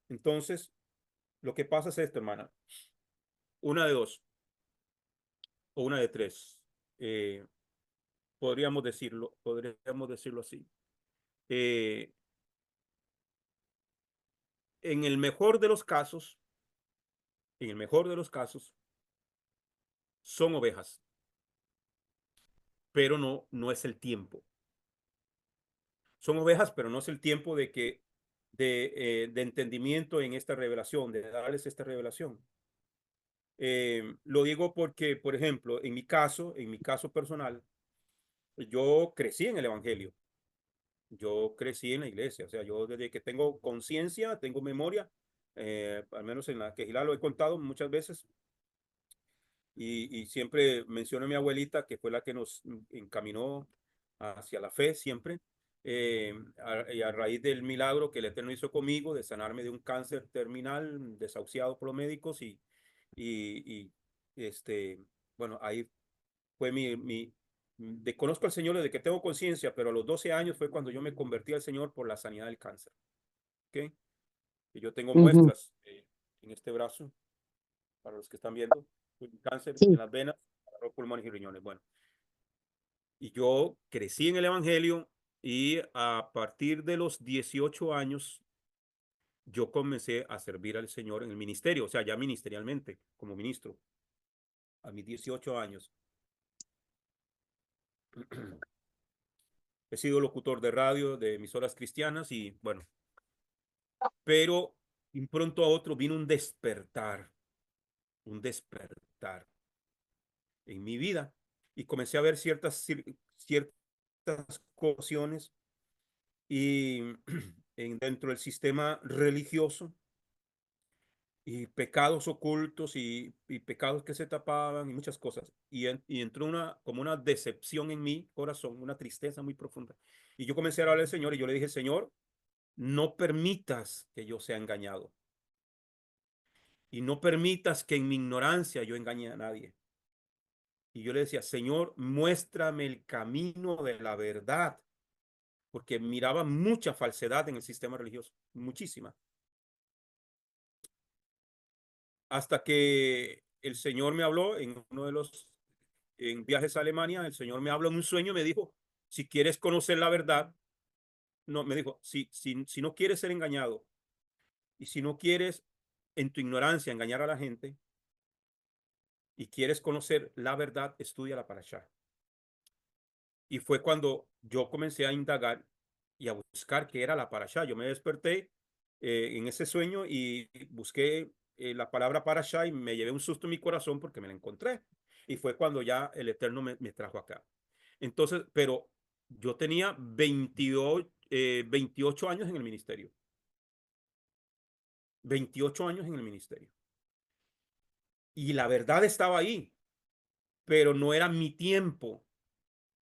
Entonces, lo que pasa es esto, hermana. Una de dos o una de tres. Eh, podríamos decirlo así. Eh, en el mejor de los casos, en el mejor de los casos, son ovejas, pero no es el tiempo. Son ovejas, pero no es el tiempo de entendimiento en esta revelación, de darles esta revelación. Lo digo porque, por ejemplo, en mi caso personal, yo crecí en el Evangelio, yo crecí en la iglesia, o sea, yo desde que tengo conciencia, tengo memoria, al menos en la que lo he contado muchas veces, y siempre menciono a mi abuelita, que fue la que nos encaminó hacia la fe siempre, y a raíz del milagro que el Eterno hizo conmigo, de sanarme de un cáncer terminal, desahuciado por los médicos, y bueno, ahí fue desconozco al Señor desde que tengo conciencia, pero a los 12 años fue cuando yo me convertí al Señor por la sanidad del cáncer. ¿Ok? Y yo tengo ujú, muestras en este brazo, para los que están viendo, un cáncer en sí, las venas, pulmones y riñones. Bueno, y yo crecí en el Evangelio y a partir de los 18 años yo comencé a servir al Señor en el ministerio, o sea, ya ministerialmente, como ministro, a mis 18 años. He sido locutor de radio, de emisoras cristianas y bueno, pero de un pronto a otro vino un despertar en mi vida y comencé a ver ciertas cuestiones y dentro del sistema religioso y pecados ocultos y pecados que se tapaban y muchas cosas. Y entró como una decepción en mi corazón, una tristeza muy profunda. Y yo comencé a hablar al Señor y yo le dije, Señor, no permitas que yo sea engañado y no permitas que en mi ignorancia yo engañe a nadie. Y yo le decía, Señor, muéstrame el camino de la verdad, porque miraba mucha falsedad en el sistema religioso, muchísima. Hasta que el Señor me habló en uno de los en viajes a Alemania, el Señor me habló en un sueño y me dijo, si quieres conocer la verdad, no, me dijo, si no quieres ser engañado y si no quieres en tu ignorancia engañar a la gente y quieres conocer la verdad, estudia la Parashá. Y fue cuando yo comencé a indagar y a buscar qué era la parashá. Yo me desperté en ese sueño y busqué la palabra parashá y me llevé un susto en mi corazón porque me la encontré. Y fue cuando ya el Eterno me trajo acá. Entonces, pero Yo tenía 28 años en el ministerio. 28 años en el ministerio. Y la verdad estaba ahí, pero no era mi tiempo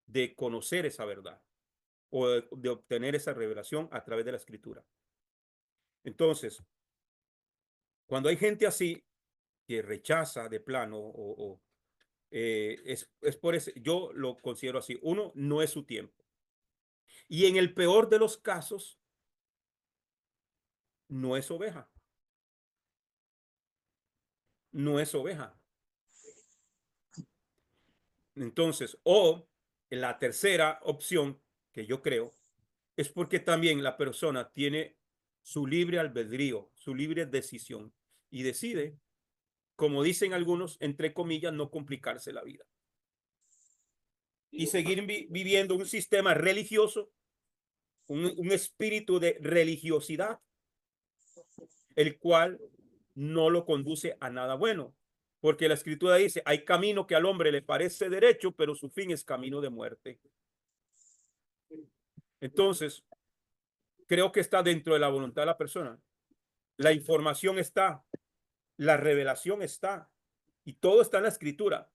de conocer esa verdad o de obtener esa revelación a través de la escritura. Entonces, cuando hay gente así que rechaza de plano es por eso, yo lo considero así. Uno, no es su tiempo. Y en el peor de los casos, no es oveja. No es oveja. Entonces, o la tercera opción que yo creo es porque también la persona tiene su libre albedrío, su libre decisión y decide, como dicen algunos, entre comillas, no complicarse la vida y seguir viviendo un sistema religioso, un espíritu de religiosidad, el cual no lo conduce a nada bueno. Porque la escritura dice, hay camino que al hombre le parece derecho, pero su fin es camino de muerte. Entonces, creo que está dentro de la voluntad de la persona. La información está, la revelación está, y todo está en la escritura.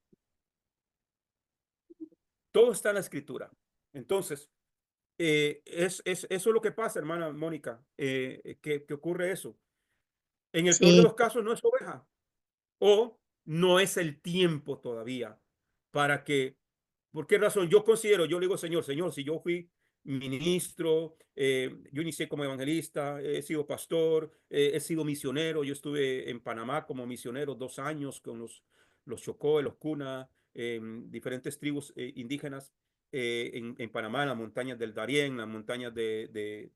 Todo está en la escritura. Entonces, eso es lo que pasa, hermana Mónica, que ocurre eso. En el peor de Sí, los casos no es oveja o no es el tiempo todavía para que, ¿por qué razón? Yo considero, yo le digo, Señor, si yo fui ministro, yo inicié como evangelista, he sido pastor, he sido misionero, yo estuve en Panamá como misionero 2 años con los Chocó, los Cuna, diferentes tribus indígenas en Panamá, en las montañas del Darién, en las montañas de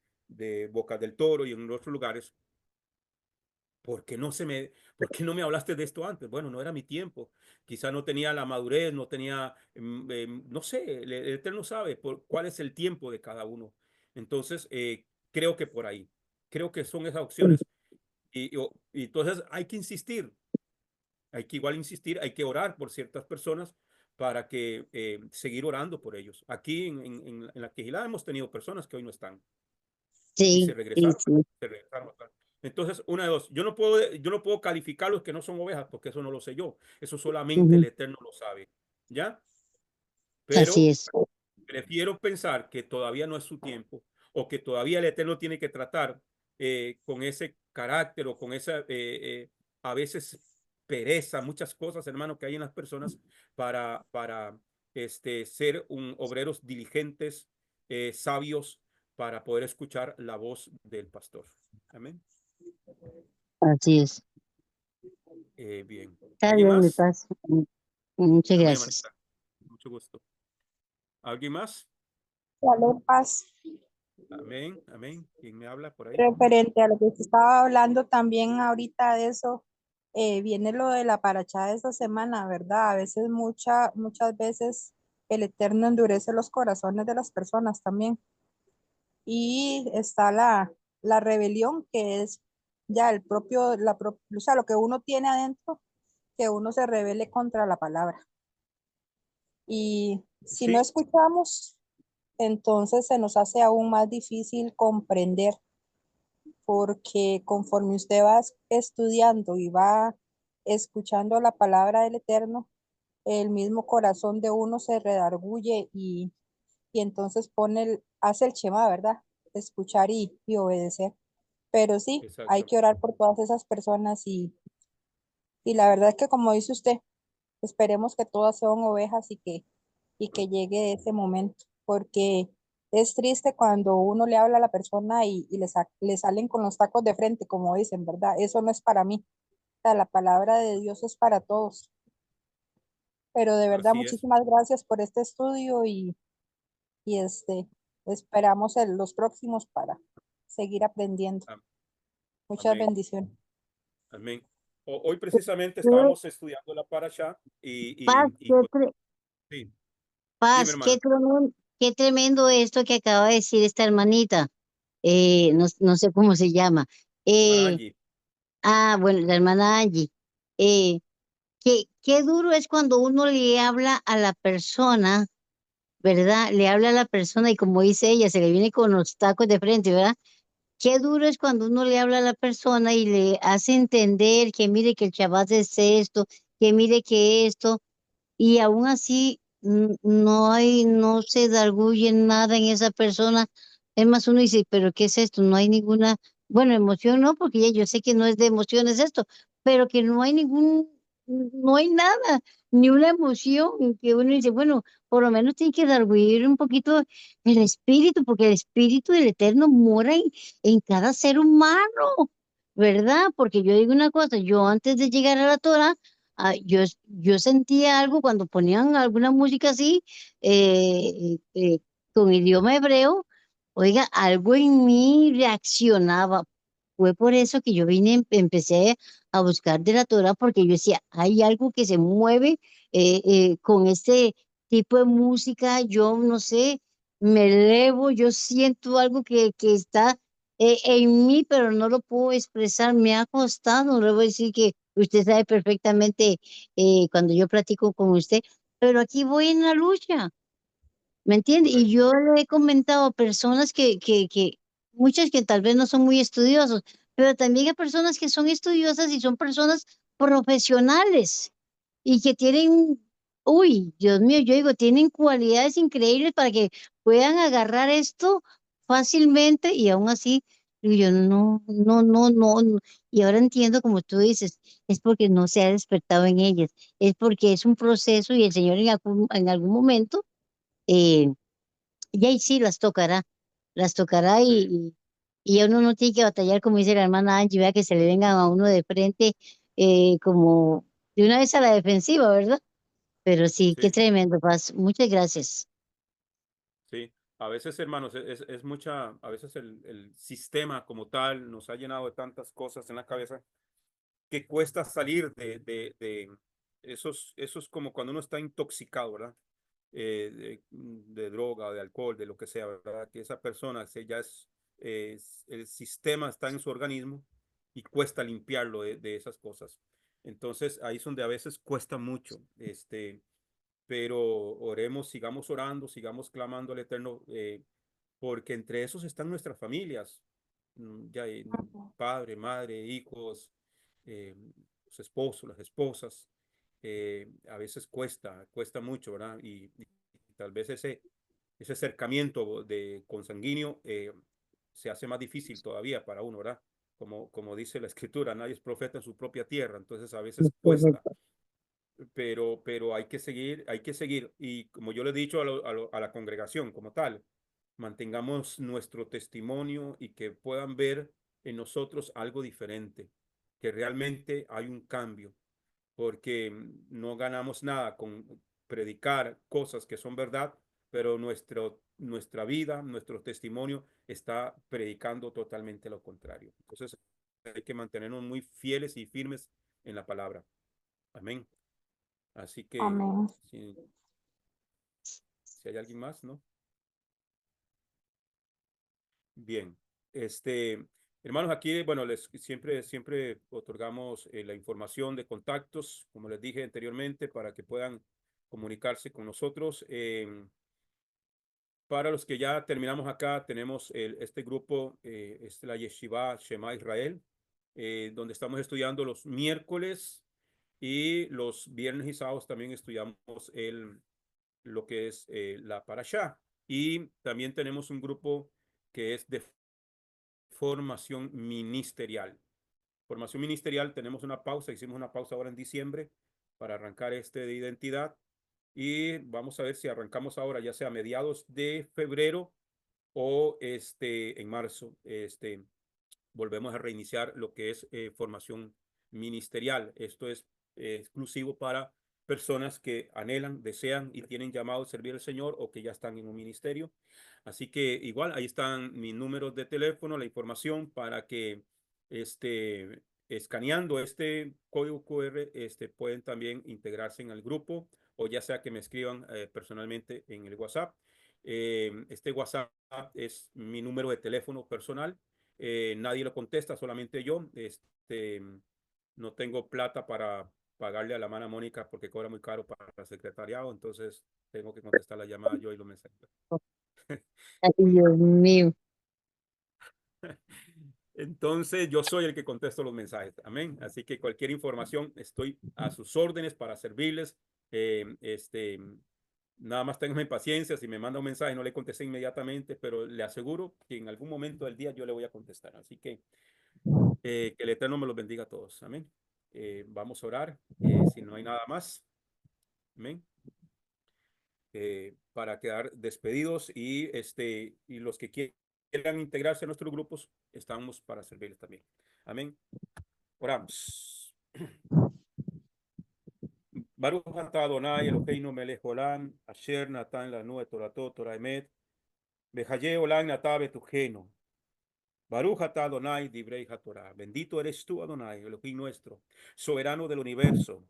Boca del Toro y en otros lugares. ¿Por qué no me hablaste de esto antes? Bueno, no era mi tiempo. Quizá no tenía la madurez, no tenía, no sé, el Eterno sabe cuál es el tiempo de cada uno. Entonces, creo que por ahí, creo que son esas opciones. Y entonces hay que insistir, hay que igual insistir, hay que orar por ciertas personas para que seguir orando por ellos. Aquí en la Quejilá hemos tenido personas que hoy no están y sí, sí, sí. se regresaron acá. Entonces, una de dos, yo no puedo calificar los que no son ovejas porque eso no lo sé yo, eso solamente el Ujú, Eterno lo sabe, ¿ya? así Pero es. prefiero pensar que todavía no es su tiempo o que todavía el Eterno tiene que tratar con ese carácter o con esa, a veces, pereza, muchas cosas, hermano, que hay en las personas para ser obreros diligentes, sabios, para poder escuchar la voz del pastor. Amén. Así es. Bien. Está ¿Alguien bien, mi más? paz. Muchas Amén, gracias. hermanita. Mucho gusto. ¿Alguien más? Salud, paz. Amén, amén. ¿Quién me habla por ahí? Referente a lo que usted estaba hablando también ahorita de eso, viene lo de la parachá de esta semana, ¿verdad? A veces, muchas veces el Eterno endurece los corazones de las personas también. Y está la rebelión, que es ya el propio, o sea, lo que uno tiene adentro, que uno se rebele contra la palabra. Y si no Sí, escuchamos, entonces se nos hace aún más difícil comprender, porque conforme usted va estudiando y va escuchando la palabra del Eterno, el mismo corazón de uno se redarguye y entonces hace el Shema, ¿verdad? Escuchar y obedecer. Pero sí, hay que exactamente. orar por todas esas personas y la verdad es que como dice usted, esperemos que todas sean ovejas y que llegue ese momento, porque es triste cuando uno le habla a la persona y le salen con los tacos de frente, como dicen, ¿verdad? Eso no es para mí. O sea, la palabra de Dios es para todos. Pero de verdad, Así es. muchísimas gracias por este estudio y esperamos los próximos para seguir aprendiendo. Am- Muchas Amén, bendiciones. amén. Hoy precisamente Qué estábamos estudiando la parasha paz, pues, sí, dime, hermana. qué tremendo esto que acaba de decir esta hermanita. No, no sé cómo se llama. Hermana Eh, Angie. bueno, la hermana Angie. Qué duro es cuando uno le habla a la persona ¿verdad? Le habla a la persona y como dice ella, se le viene con los tacos de frente, ¿verdad? Qué duro es cuando uno le habla a la persona y le hace entender que mire que el Shabbat es esto, que mire que esto, y aún así no hay, no se darguye nada en esa persona. Es más, uno dice, pero ¿qué es esto? No hay ninguna, bueno, emoción no, porque ya yo sé que no es de emociones esto, pero que no hay no hay nada, ni una emoción, que uno dice, bueno, por lo menos tiene que darguir un poquito el espíritu, porque el espíritu del Eterno mora en cada ser humano, ¿verdad? Porque yo digo una cosa, yo antes de llegar a la Torah, yo sentía algo cuando ponían alguna música así, con idioma hebreo, oiga, algo en mí reaccionaba. Fue por eso que yo vine, empecé a buscar de la Torah, porque yo decía, hay algo que se mueve con este tipo de música, yo no sé, me elevo, yo siento algo que está en mí, pero no lo puedo expresar, me ha costado, no le voy a decir que usted sabe perfectamente cuando yo platico con usted, pero aquí voy en la lucha, ¿me entiende? Y Correcto. yo le he comentado a personas muchas que tal vez no son muy estudiosos, pero también hay personas que son estudiosas y son personas profesionales y que tienen, uy, Dios mío, yo digo, tienen cualidades increíbles para que puedan agarrar esto fácilmente y aún así, yo no, y ahora entiendo como tú dices, es porque no se ha despertado en ellas, es porque es un proceso y el Señor en algún momento, eh, y ahí sí las tocará Sí, y uno no tiene que batallar, como dice la hermana Angie, vea que se le vengan a uno de frente como de una vez a la defensiva, ¿verdad? Pero sí, qué sí, tremendo, Paz. Muchas gracias. sí. A veces, hermanos, es mucha, a veces el sistema como tal nos ha llenado de tantas cosas en la cabeza que cuesta salir de esos como cuando uno está intoxicado, ¿verdad? De droga, de alcohol, de lo que sea, ¿verdad? Que esa persona ya el sistema está en su organismo y cuesta limpiarlo de esas cosas. Entonces ahí es donde a veces cuesta mucho, pero oremos, sigamos orando, sigamos clamando al Eterno, porque entre esos están nuestras familias, ya padre, madre, hijos, eh, los esposos, las esposas. A veces cuesta mucho, ¿verdad? Y tal vez ese acercamiento de consanguíneo se hace más difícil todavía para uno, ¿verdad? Como dice la escritura, nadie es profeta en su propia tierra, entonces a veces cuesta, Correcto. pero hay que seguir. Y como yo le he dicho a la congregación como tal, mantengamos nuestro testimonio y que puedan ver en nosotros algo diferente, que realmente hay un cambio, porque no ganamos nada con predicar cosas que son verdad, pero nuestra vida, nuestro testimonio está predicando totalmente lo contrario. Entonces hay que mantenernos muy fieles y firmes en la palabra. Amén. Así que Amén. si hay alguien más, ¿no? Bien, hermanos, aquí, bueno, siempre otorgamos la información de contactos, como les dije anteriormente, para que puedan comunicarse con nosotros. Para los que ya terminamos acá, tenemos este grupo, es la Yeshiva Shema Israel, donde estamos estudiando los miércoles y los viernes y sábados también estudiamos lo que es la Parashá. Y también tenemos un grupo que es de formación ministerial. Formación ministerial, tenemos una pausa, hicimos una pausa ahora en diciembre para arrancar de identidad y vamos a ver si arrancamos ahora, ya sea a mediados de febrero o en marzo, volvemos a reiniciar lo que es formación ministerial. Esto es exclusivo para personas que anhelan, desean y tienen llamado a servir al Señor o que ya están en un ministerio. Así que igual ahí están mis números de teléfono, la información para que escaneando este código QR pueden también integrarse en el grupo o ya sea que me escriban personalmente en el WhatsApp. Este WhatsApp es mi número de teléfono personal, nadie lo contesta, solamente yo. No tengo plata pagarle a la hermana Mónica porque cobra muy caro para el secretariado, entonces tengo que contestar la llamada yo y los mensajes. Ay, Dios mío. Entonces yo soy el que contesto los mensajes. Amén. Así que cualquier información estoy a sus órdenes para servirles. Nada más tengan paciencia. Si me manda un mensaje no le contesté inmediatamente, pero le aseguro que en algún momento del día yo le voy a contestar. Así que el Eterno me los bendiga a todos. Amén. Vamos a orar. Si no hay nada más. Amén. Para quedar despedidos y los que quieran integrarse a nuestros grupos, estamos para servirles también. Amén. Oramos. Baruch atah Adonai Eloheinu melech olam, asher natan lanu et torato Torah emet, behaye olam natah betujeno. Baruch atah Adonai divrei haTorah. Bendito eres tú, Adonai, Elohim nuestro, soberano del universo,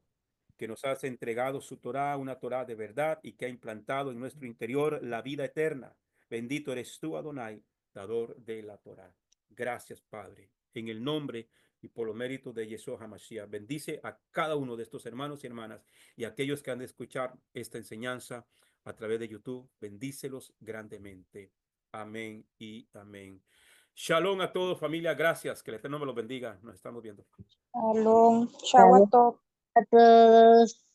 que nos has entregado su Torah, una Torah de verdad y que ha implantado en nuestro interior la vida eterna. Bendito eres tú, Adonai, dador de la Torah. Gracias, Padre, en el nombre y por los méritos de Yeshua HaMashiach. Bendice a cada uno de estos hermanos y hermanas y a aquellos que han de escuchar esta enseñanza a través de YouTube. Bendícelos grandemente. Amén y amén. Shalom a todos, familia. Gracias. Que el Eterno me los bendiga. Nos estamos viendo. Shalom, chao a todos. A todos.